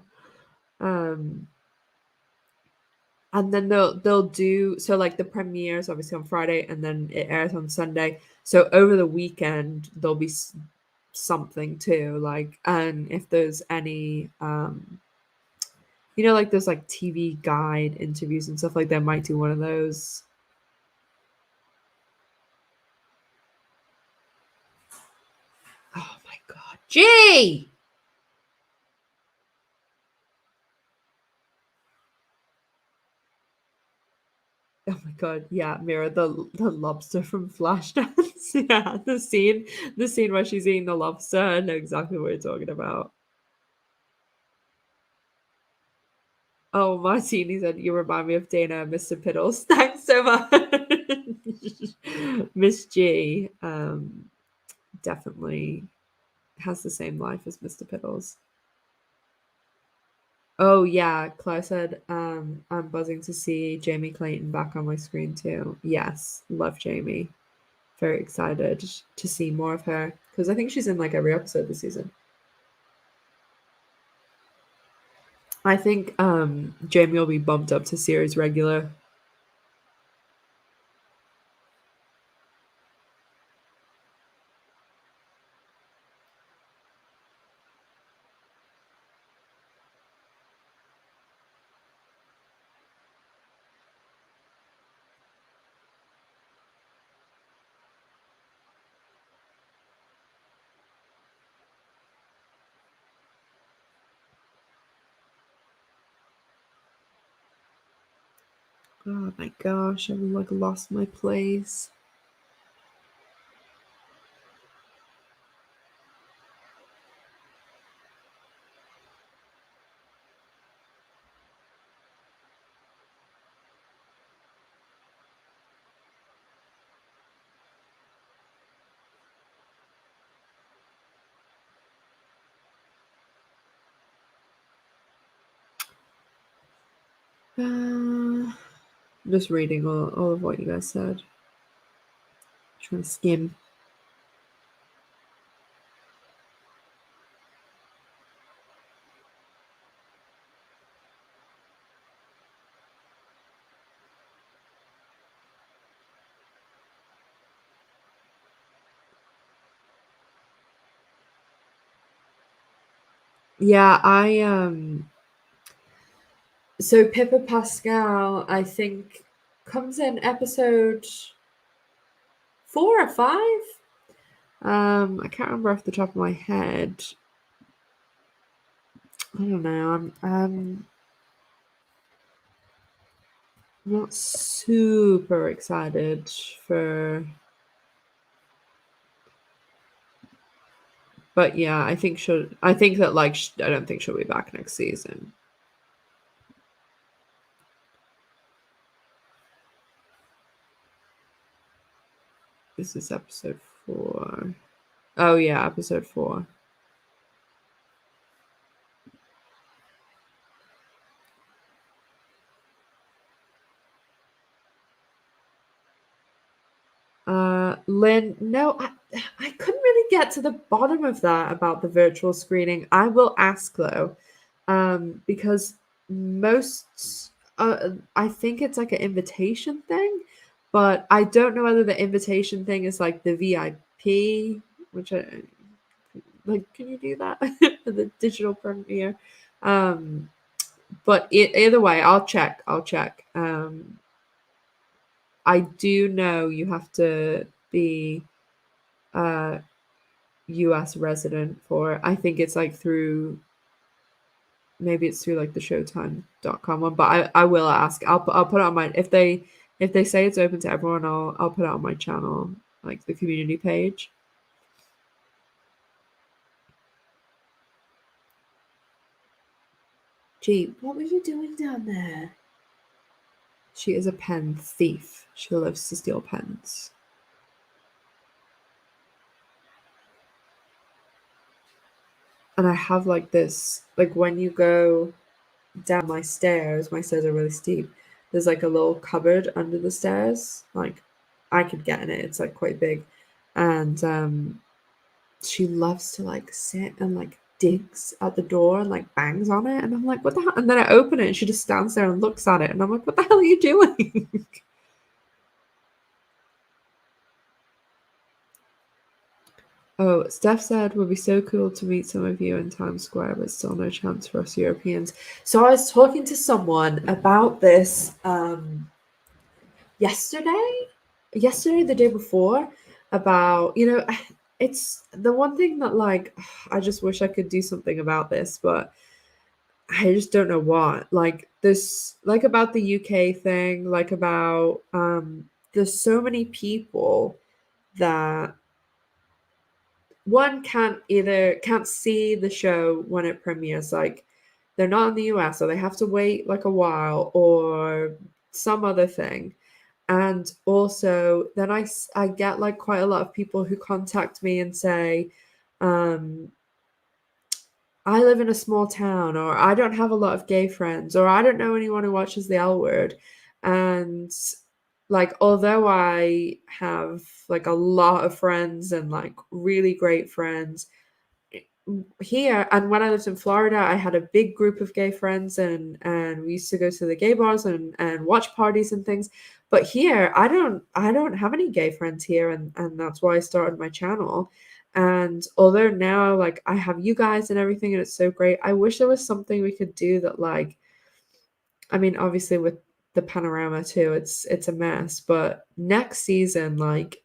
And then they'll do, so like the premiere is obviously on Friday and then it airs on Sunday, so over the weekend there'll be something too, like, and if there's any like there's like TV guide interviews and stuff, like they might do one of those. Oh my god, Gee! Oh my god, yeah, Mira, the lobster from Flashdance. Yeah, the scene where she's eating the lobster. I know exactly what you're talking about. Oh, Martini said, you remind me of Dana and Mr. Piddles. Thanks so much. Miss G definitely has the same life as Mr. Piddles. Oh yeah, Claire said, I'm buzzing to see Jamie Clayton back on my screen too. Yes, love Jamie. very excited to see more of her because I think she's in like every episode this season. I think Jamie will be bumped up to series regular. Oh my gosh, I've like lost my place. I'm just reading all of what you guys said. Trying to skim. Yeah, so Pippa Pascal, I think, comes in episode 4 or 5. I can't remember off the top of my head. I don't know. I'm not super excited for, but yeah, I think she'll. I think that like I don't think she'll be back next season. This is episode 4. Oh yeah, episode 4. Lynn, no, I couldn't really get to the bottom of that about the virtual screening. I will ask though, because most, I think it's like an invitation thing, but I don't know whether the invitation thing is like the VIP, which I like. Can you do that for the digital premiere? Um, but either way, I'll check. I'll check. I do know you have to be a US resident for I think it's like through maybe it's through like the Showtime.com one, but I will ask. I'll put it on my if they say it's open to everyone, I'll put it on my channel, like the community page. Gee, what were you doing down there? She is a pen thief. She loves to steal pens. And I have like this, like when you go down my stairs are really steep. There's like a little cupboard under the stairs. Like I could get in it. It's like quite big. And she loves to like sit and like digs at the door and like bangs on it. And I'm like, what the hell? And then I open it and she just stands there and looks at it. And I'm like, what the hell are you doing? Oh, Steph said would be so cool to meet some of you in Times Square, but still no chance for us Europeans. So I was talking to someone about this yesterday, the day before, about, it's the one thing that like I just wish I could do something about this, but I just don't know what. Like this, like about the UK thing, like about there's so many people that one can't see the show when it premieres, like they're not in the US or they have to wait like a while or some other thing. And also then I get like quite a lot of people who contact me and say, um I live in a small town, or I don't have a lot of gay friends, or I don't know anyone who watches the L Word. And like, although I have, like, a lot of friends and, like, really great friends, here and when I lived in Florida, I had a big group of gay friends and we used to go to the gay bars and watch parties and things. But here, I don't have any gay friends here and that's why I started my channel. And although now like I have you guys and everything and it's so great, I wish there was something we could do that like I mean obviously with the panorama too, it's a mess, but next season like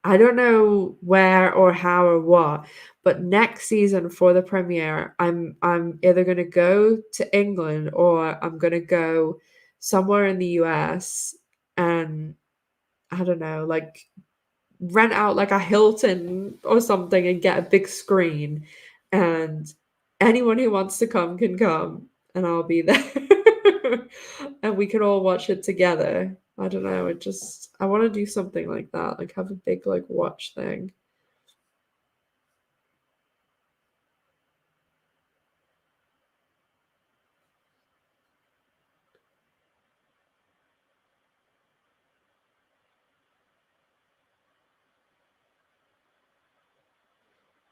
I don't know where or how or what, but next season for the premiere, I'm either gonna go to England or I'm gonna go somewhere in the US and I don't know, like rent out like a Hilton or something and get a big screen and anyone who wants to come can come and I'll be there. And we can all watch it together. I don't know, it just I wanna do something like that, like have a big like watch thing.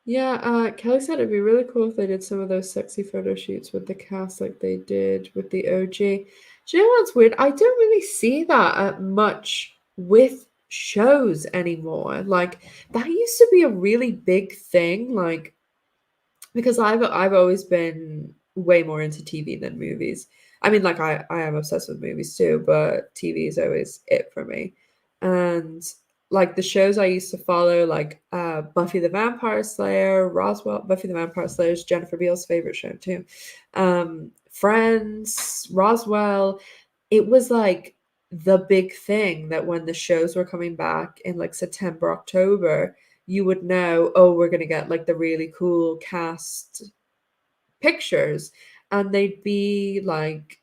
Yeah, Kelly said it'd be really cool if they did some of those sexy photo shoots with the cast like they did with the OG. Do you know what's weird? I don't really see that much with shows anymore. Like that used to be a really big thing. Like because I've always been way more into TV than movies. I mean, like I am obsessed with movies too, but TV is always it for me. And like the shows I used to follow, like Buffy the Vampire Slayer, Roswell, Buffy the Vampire Slayer is Jennifer Beals' favorite show too. Friends, Roswell, it was like the big thing that when the shows were coming back in like September, October, you would know, oh, we're gonna get like the really cool cast pictures. And they'd be like,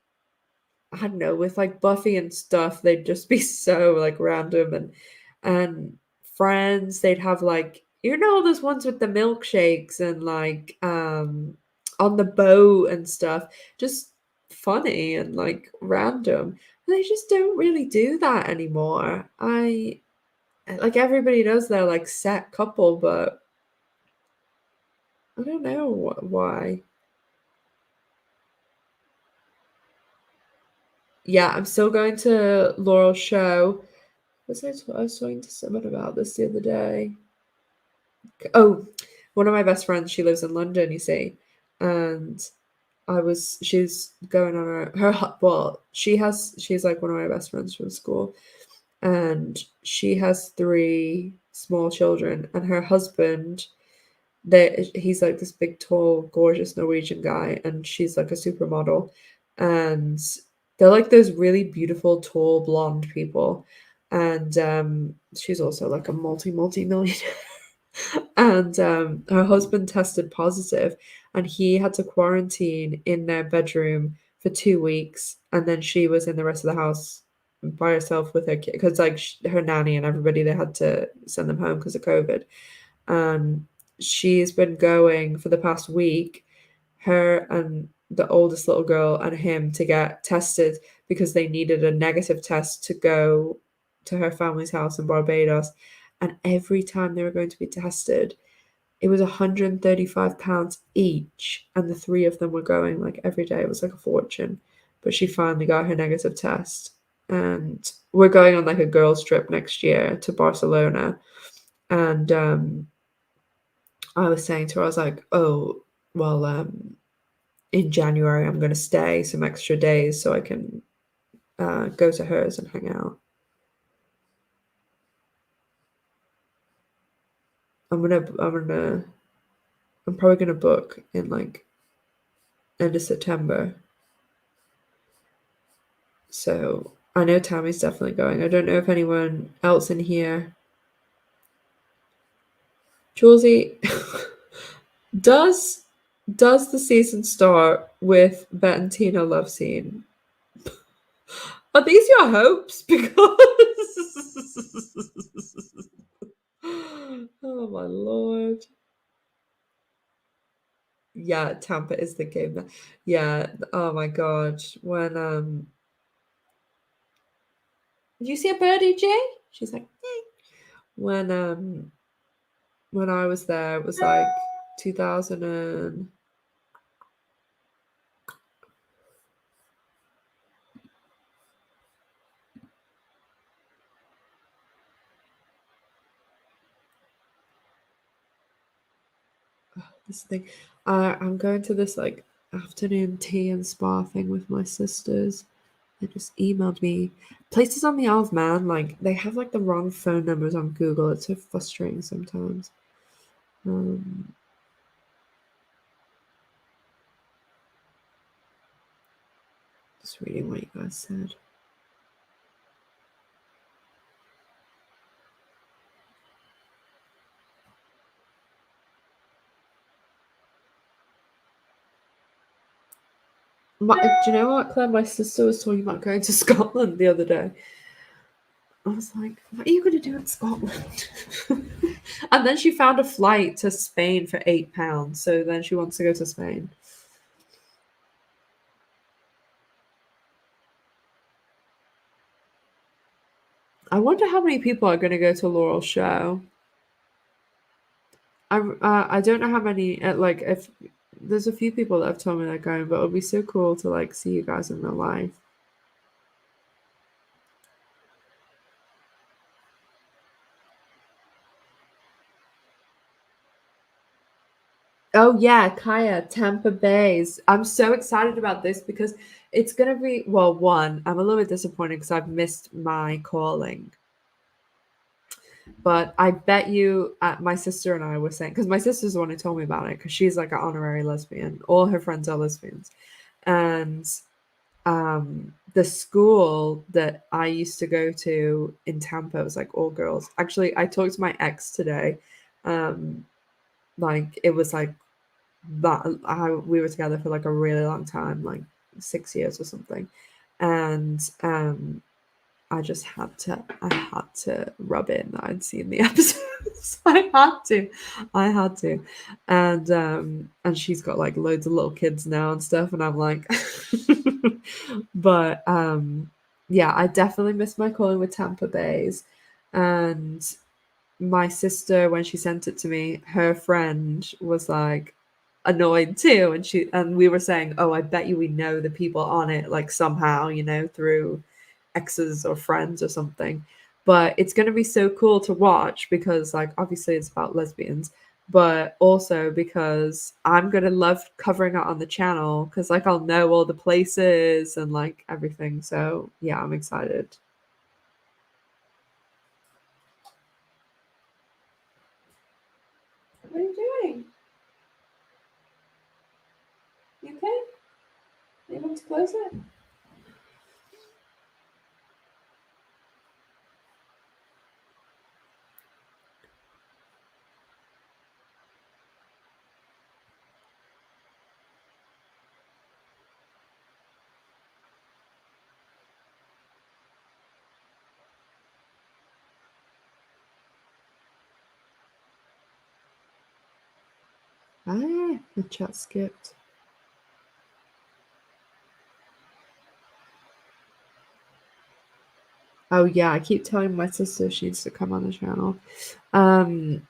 I don't know, with like Buffy and stuff, they'd just be so like random and friends, they'd have like you know those ones with the milkshakes and like on the boat and stuff, just funny and like random. They just don't really do that anymore. I like everybody does their like set couple, but I don't know why. Yeah, I'm still going to Laurel's show. I was talking to someone about this the other day. Oh, one of my best friends, she lives in London, you see. And she's going on well, she's like one of my best friends from school. And she has three small children. And her husband, he's like this big, tall, gorgeous Norwegian guy, and she's like a supermodel, and they're like those really beautiful, tall, blonde people, and she's also like a multi millionaire, and her husband tested positive, and he had to quarantine in their bedroom for 2 weeks, and then she was in the rest of the house by herself with her kid because like her nanny and everybody they had to send them home because of COVID. And she's been going for the past week, her and the oldest little girl and him to get tested because they needed a negative test to go to her family's house in Barbados. And every time they were going to be tested, it was £135 each. And the three of them were going like every day. It was like a fortune. But she finally got her negative test. And we're going on like a girls' trip next year to Barcelona. And I was saying to her, I was like, oh, well, in January, I'm going to stay some extra days so I can go to hers and hang out. I'm probably gonna book in like end of September. So I know Tammy's definitely going. I don't know if anyone else in here. Julesy, does does the season start with Bet and Tina love scene? Are these your hopes? Because oh my lord. Yeah, Tampa is the game that yeah, oh my god. When Did you see a birdie, Jay? She's like, "Eh." When I was there, it was like 2000 and this thing. I'm going to this like afternoon tea and spa thing with my sisters. They just emailed me. Places on the Isle of Man, like they have like the wrong phone numbers on Google. It's so frustrating sometimes. Um, just reading what you guys said. Do you know what, Claire? My sister was talking about going to Scotland the other day. I was like, what are you going to do in Scotland? And then she found a flight to Spain for £8. So then she wants to go to Spain. I wonder how many people are going to go to Laurel's show. I don't know how many. Like, if there's a few people that have told me they're going, but it would be so cool to like see you guys in real life. Oh yeah, Kaya, Tampa Bay's. I'm so excited about this because it's gonna be, well, one, I'm a little bit disappointed because I've missed my calling. But I bet you, my sister and I were saying, because my sister's the one who told me about it, because she's like an honorary lesbian. All her friends are lesbians, and the school that I used to go to in Tampa was like all girls. Actually, I talked to my ex today. Um, like it was like that we were together for like a really long time, like 6 years or something, and I had to rub in that I'd seen the episodes. I had to, and she's got like loads of little kids now and stuff, and I'm like, but yeah, I definitely miss my calling with Tampa Bays, and my sister, when she sent it to me, her friend was like annoyed too, and we were saying, oh, I bet you we know the people on it like somehow, through exes or friends or something. But it's going to be so cool to watch because like obviously it's about lesbians, but also because I'm going to love covering it on the channel because like I'll know all the places and like everything. So yeah, I'm excited. What are you doing? You okay? You want to close it? Ah, the chat skipped. Oh yeah, I keep telling my sister she needs to come on the channel. Um,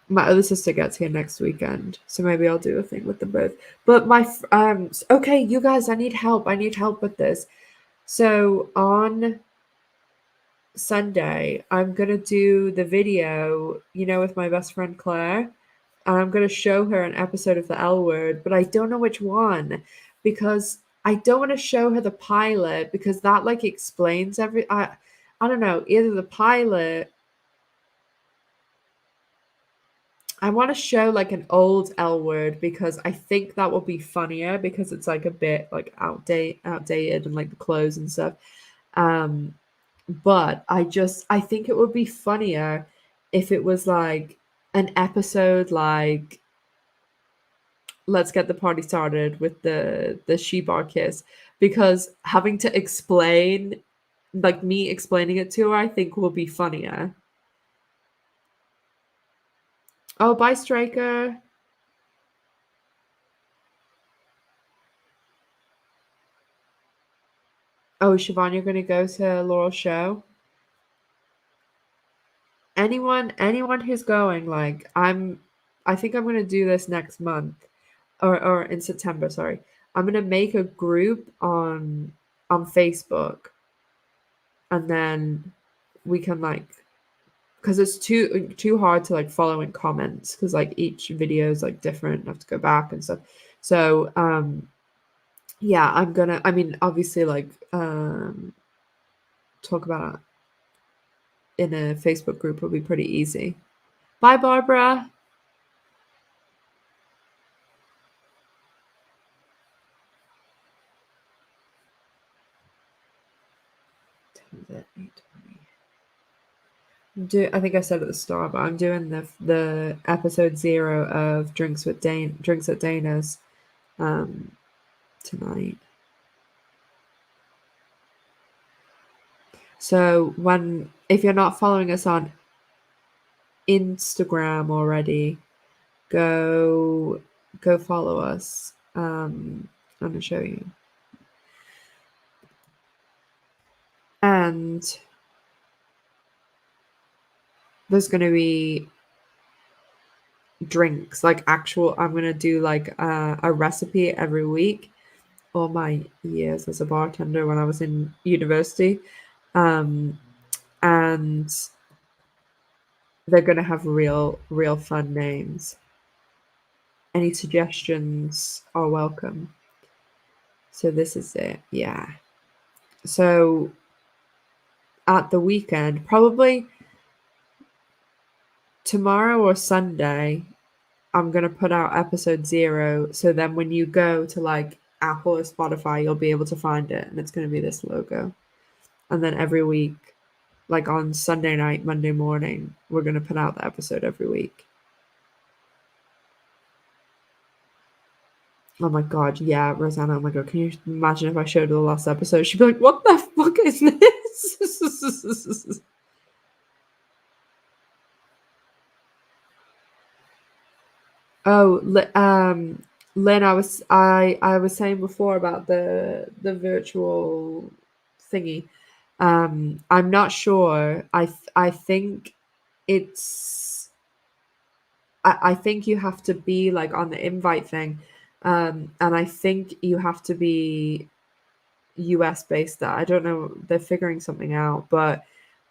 my other sister gets here next weekend, so maybe I'll do a thing with them both. But okay, you guys, I need help. I need help with this. So on Sunday, I'm gonna do the video, with my best friend Claire, and I'm gonna show her an episode of the L Word, but I don't know which one because I don't want to show her the pilot because that like explains I don't know, either the pilot. I want to show like an old L Word because I think that will be funnier because it's like a bit like outdated and like the clothes and stuff. Um, but I think it would be funnier if it was like an episode like Let's Get the Party Started with the she bar kiss because having to explain, like me explaining it to her, I think will be funnier. Oh, bye, Striker. Oh, Siobhan, you're gonna go to Laurel's show? Anyone who's going, like, I think I'm gonna do this next month or in September, sorry. I'm gonna make a group on Facebook, and then we can like, because it's too hard to like follow in comments because like each video is like different. I have to go back and stuff. So yeah, I mean obviously like talk about it in a Facebook group will be pretty easy. Bye, Barbara. I think I said at the start, but I'm doing the episode 0 of Drinks at Dana's um tonight. So when if you're not following us on Instagram already, go follow us. I'm gonna show you. And there's gonna be drinks, like actual. I'm gonna do like a recipe every week. All my years as a bartender when I was in university, um, and they're gonna have real fun names. Any suggestions are welcome. So this is it. Yeah. So at the weekend, probably tomorrow or Sunday, I'm gonna put out episode 0. So then when you go to like Apple or Spotify, you'll be able to find it, and it's gonna be this logo. And then every week, like on Sunday night, Monday morning, we're gonna put out the episode every week. Oh my god, yeah, Rosanna. Oh my god, can you imagine if I showed her the last episode? She'd be like, "What the fuck is this?" Oh, Lynn, I was saying before about the virtual thingy. I'm not sure. I think it's I think you have to be like on the invite thing, and I think you have to be US based. That I don't know. They're figuring something out, but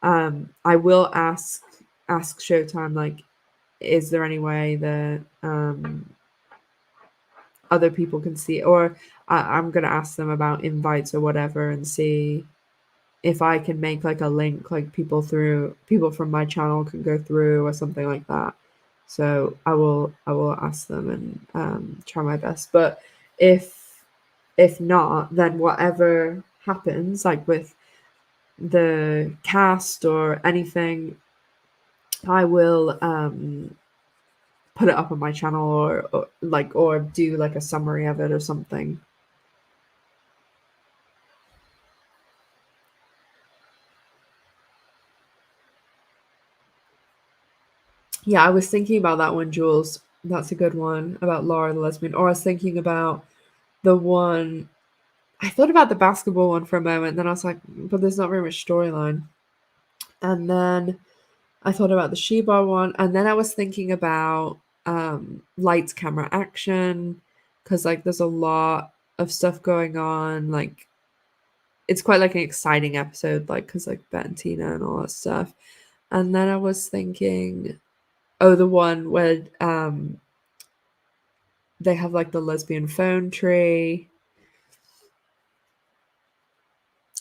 I will ask Showtime like, is there any way that other people can see, or I'm gonna ask them about invites or whatever and see if I can make like a link, like people from my channel can go through or something like that. So I will ask them and try my best. But if not, then whatever happens, like with the cast or anything, I will put it up on my channel or do like a summary of it or something. Yeah, I was thinking about that one, Jules. That's a good one about Laura the lesbian. Or I was thinking about the one. I thought about the basketball one for a moment, then I was like, but there's not very much storyline. And then I thought about the Sheba one, and then I was thinking about lights, camera, action, because like there's a lot of stuff going on. Like it's quite like an exciting episode, like because like Bet and Tina and all that stuff. And then I was thinking, oh, the one where they have like the lesbian phone tree.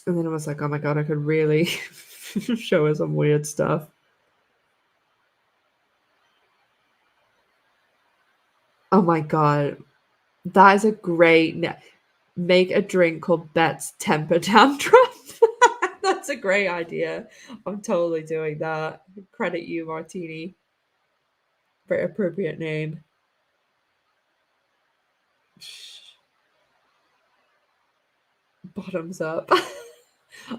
And then I was like, oh my god, I could really show her some weird stuff. Oh my god, that is a great make a drink called Bet's Temper Tantrum. That's a great idea. I'm totally doing that. Credit you, Martini. Very appropriate name. Bottoms up.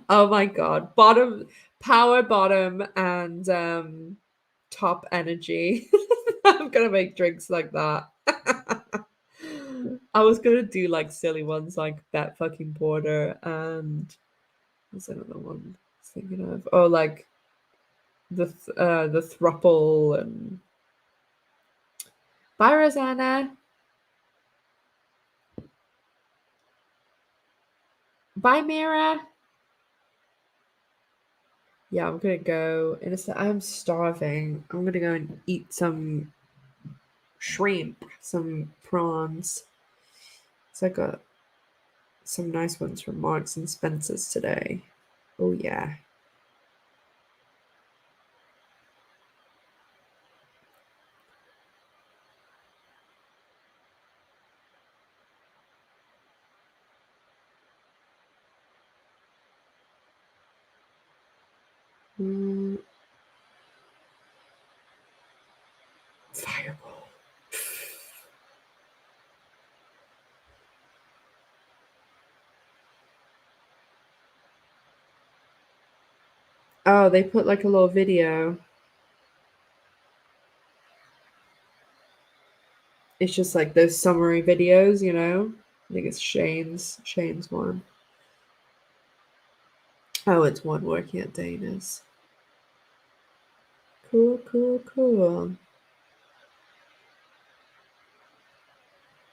Oh my god. Power bottom and top energy. I'm gonna make drinks like that. I was gonna do like silly ones like Bet fucking Porter and There's another one I was thinking of. Oh, like the thruple and bye Rosanna. Bye Mira. Yeah, I'm gonna go in a sec. I'm starving. I'm gonna go and eat some shrimp, some prawns. So I got some nice ones from Marks and Spencer's today. Oh yeah. Mm, fireball. Oh, they put like a little video. It's just like those summary videos, you know? I think it's Shane's one. Oh, it's one working at Dana's. Cool, cool, cool.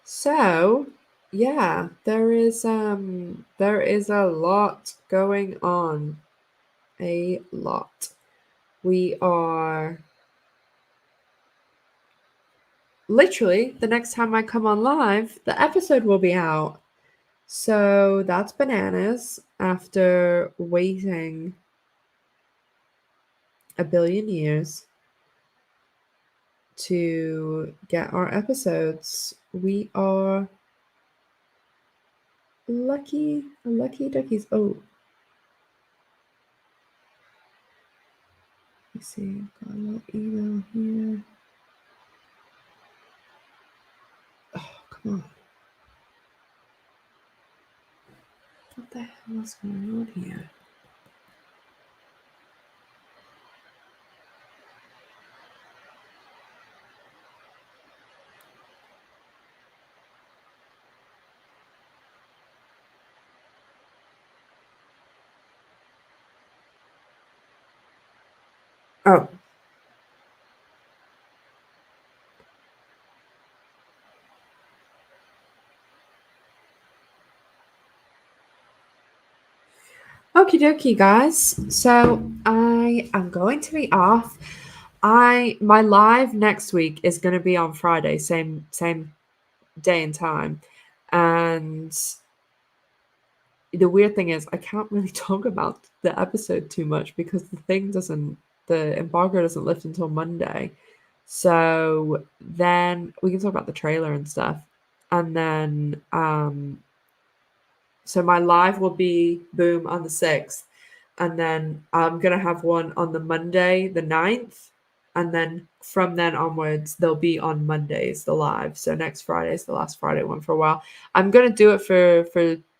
So, yeah, there is a lot going on. A lot. We are literally the next time I come on live, the episode will be out. So that's bananas after waiting a billion years to get our episodes. We are lucky duckies. Oh, let's see. Got a little email here. Oh, come on. What the hell is going on here? Oh, okie dokie, guys. So I am going to be off. My live next week is going to be on Friday, same day and time, and the weird thing is I can't really talk about the episode too much because the embargo doesn't lift until Monday. So then we can talk about the trailer and stuff. And then so my live will be boom on the 6th. And then I'm gonna have one on the Monday, the 9th. And then from then onwards, they'll be on Mondays, the live. So next Friday is the last Friday one for a while. I'm gonna do it for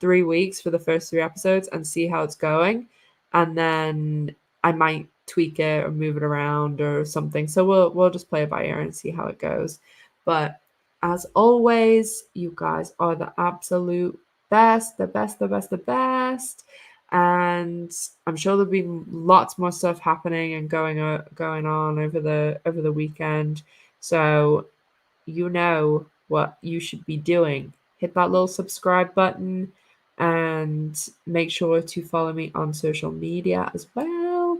3 weeks for the first 3 episodes and see how it's going. And then I might tweak it or move it around or something. So we'll just play it by ear and see how it goes. But as always, you guys are the absolute best, the best, the best, the best. And I'm sure there'll be lots more stuff happening and going on over the weekend. So you know what you should be doing. Hit that little subscribe button and make sure to follow me on social media as well.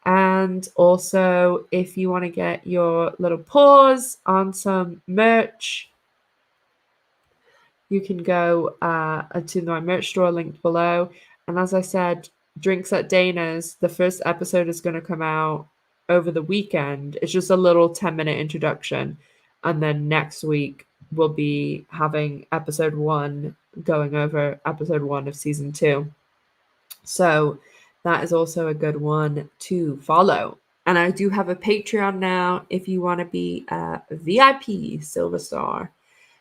And also, if you want to get your little paws on some merch, you can go to my merch store linked below. And as I said, Drinks at Dana's, the first episode is going to come out over the weekend. It's just a little 10-minute introduction. And then next week, we'll be having episode 1 going over episode 1 of season 2. So that is also a good one to follow. And I do have a Patreon now if you want to be a VIP Silver Star.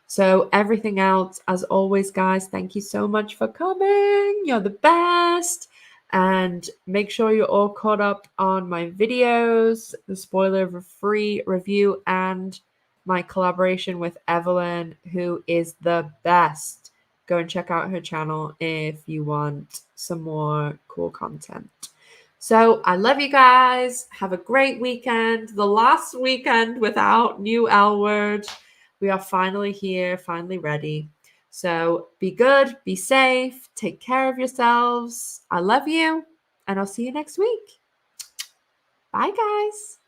So everything else, as always, guys, thank you so much for coming. You're the best. And make sure you're all caught up on my videos, the spoiler free review, and my collaboration with Evelyn, who is the best. go and check out her channel if you want some more cool content. So I love you guys. Have a great weekend. The last weekend without new L word. We are finally here, finally ready. So be good, be safe, take care of yourselves. I love you, and I'll see you next week. Bye, guys.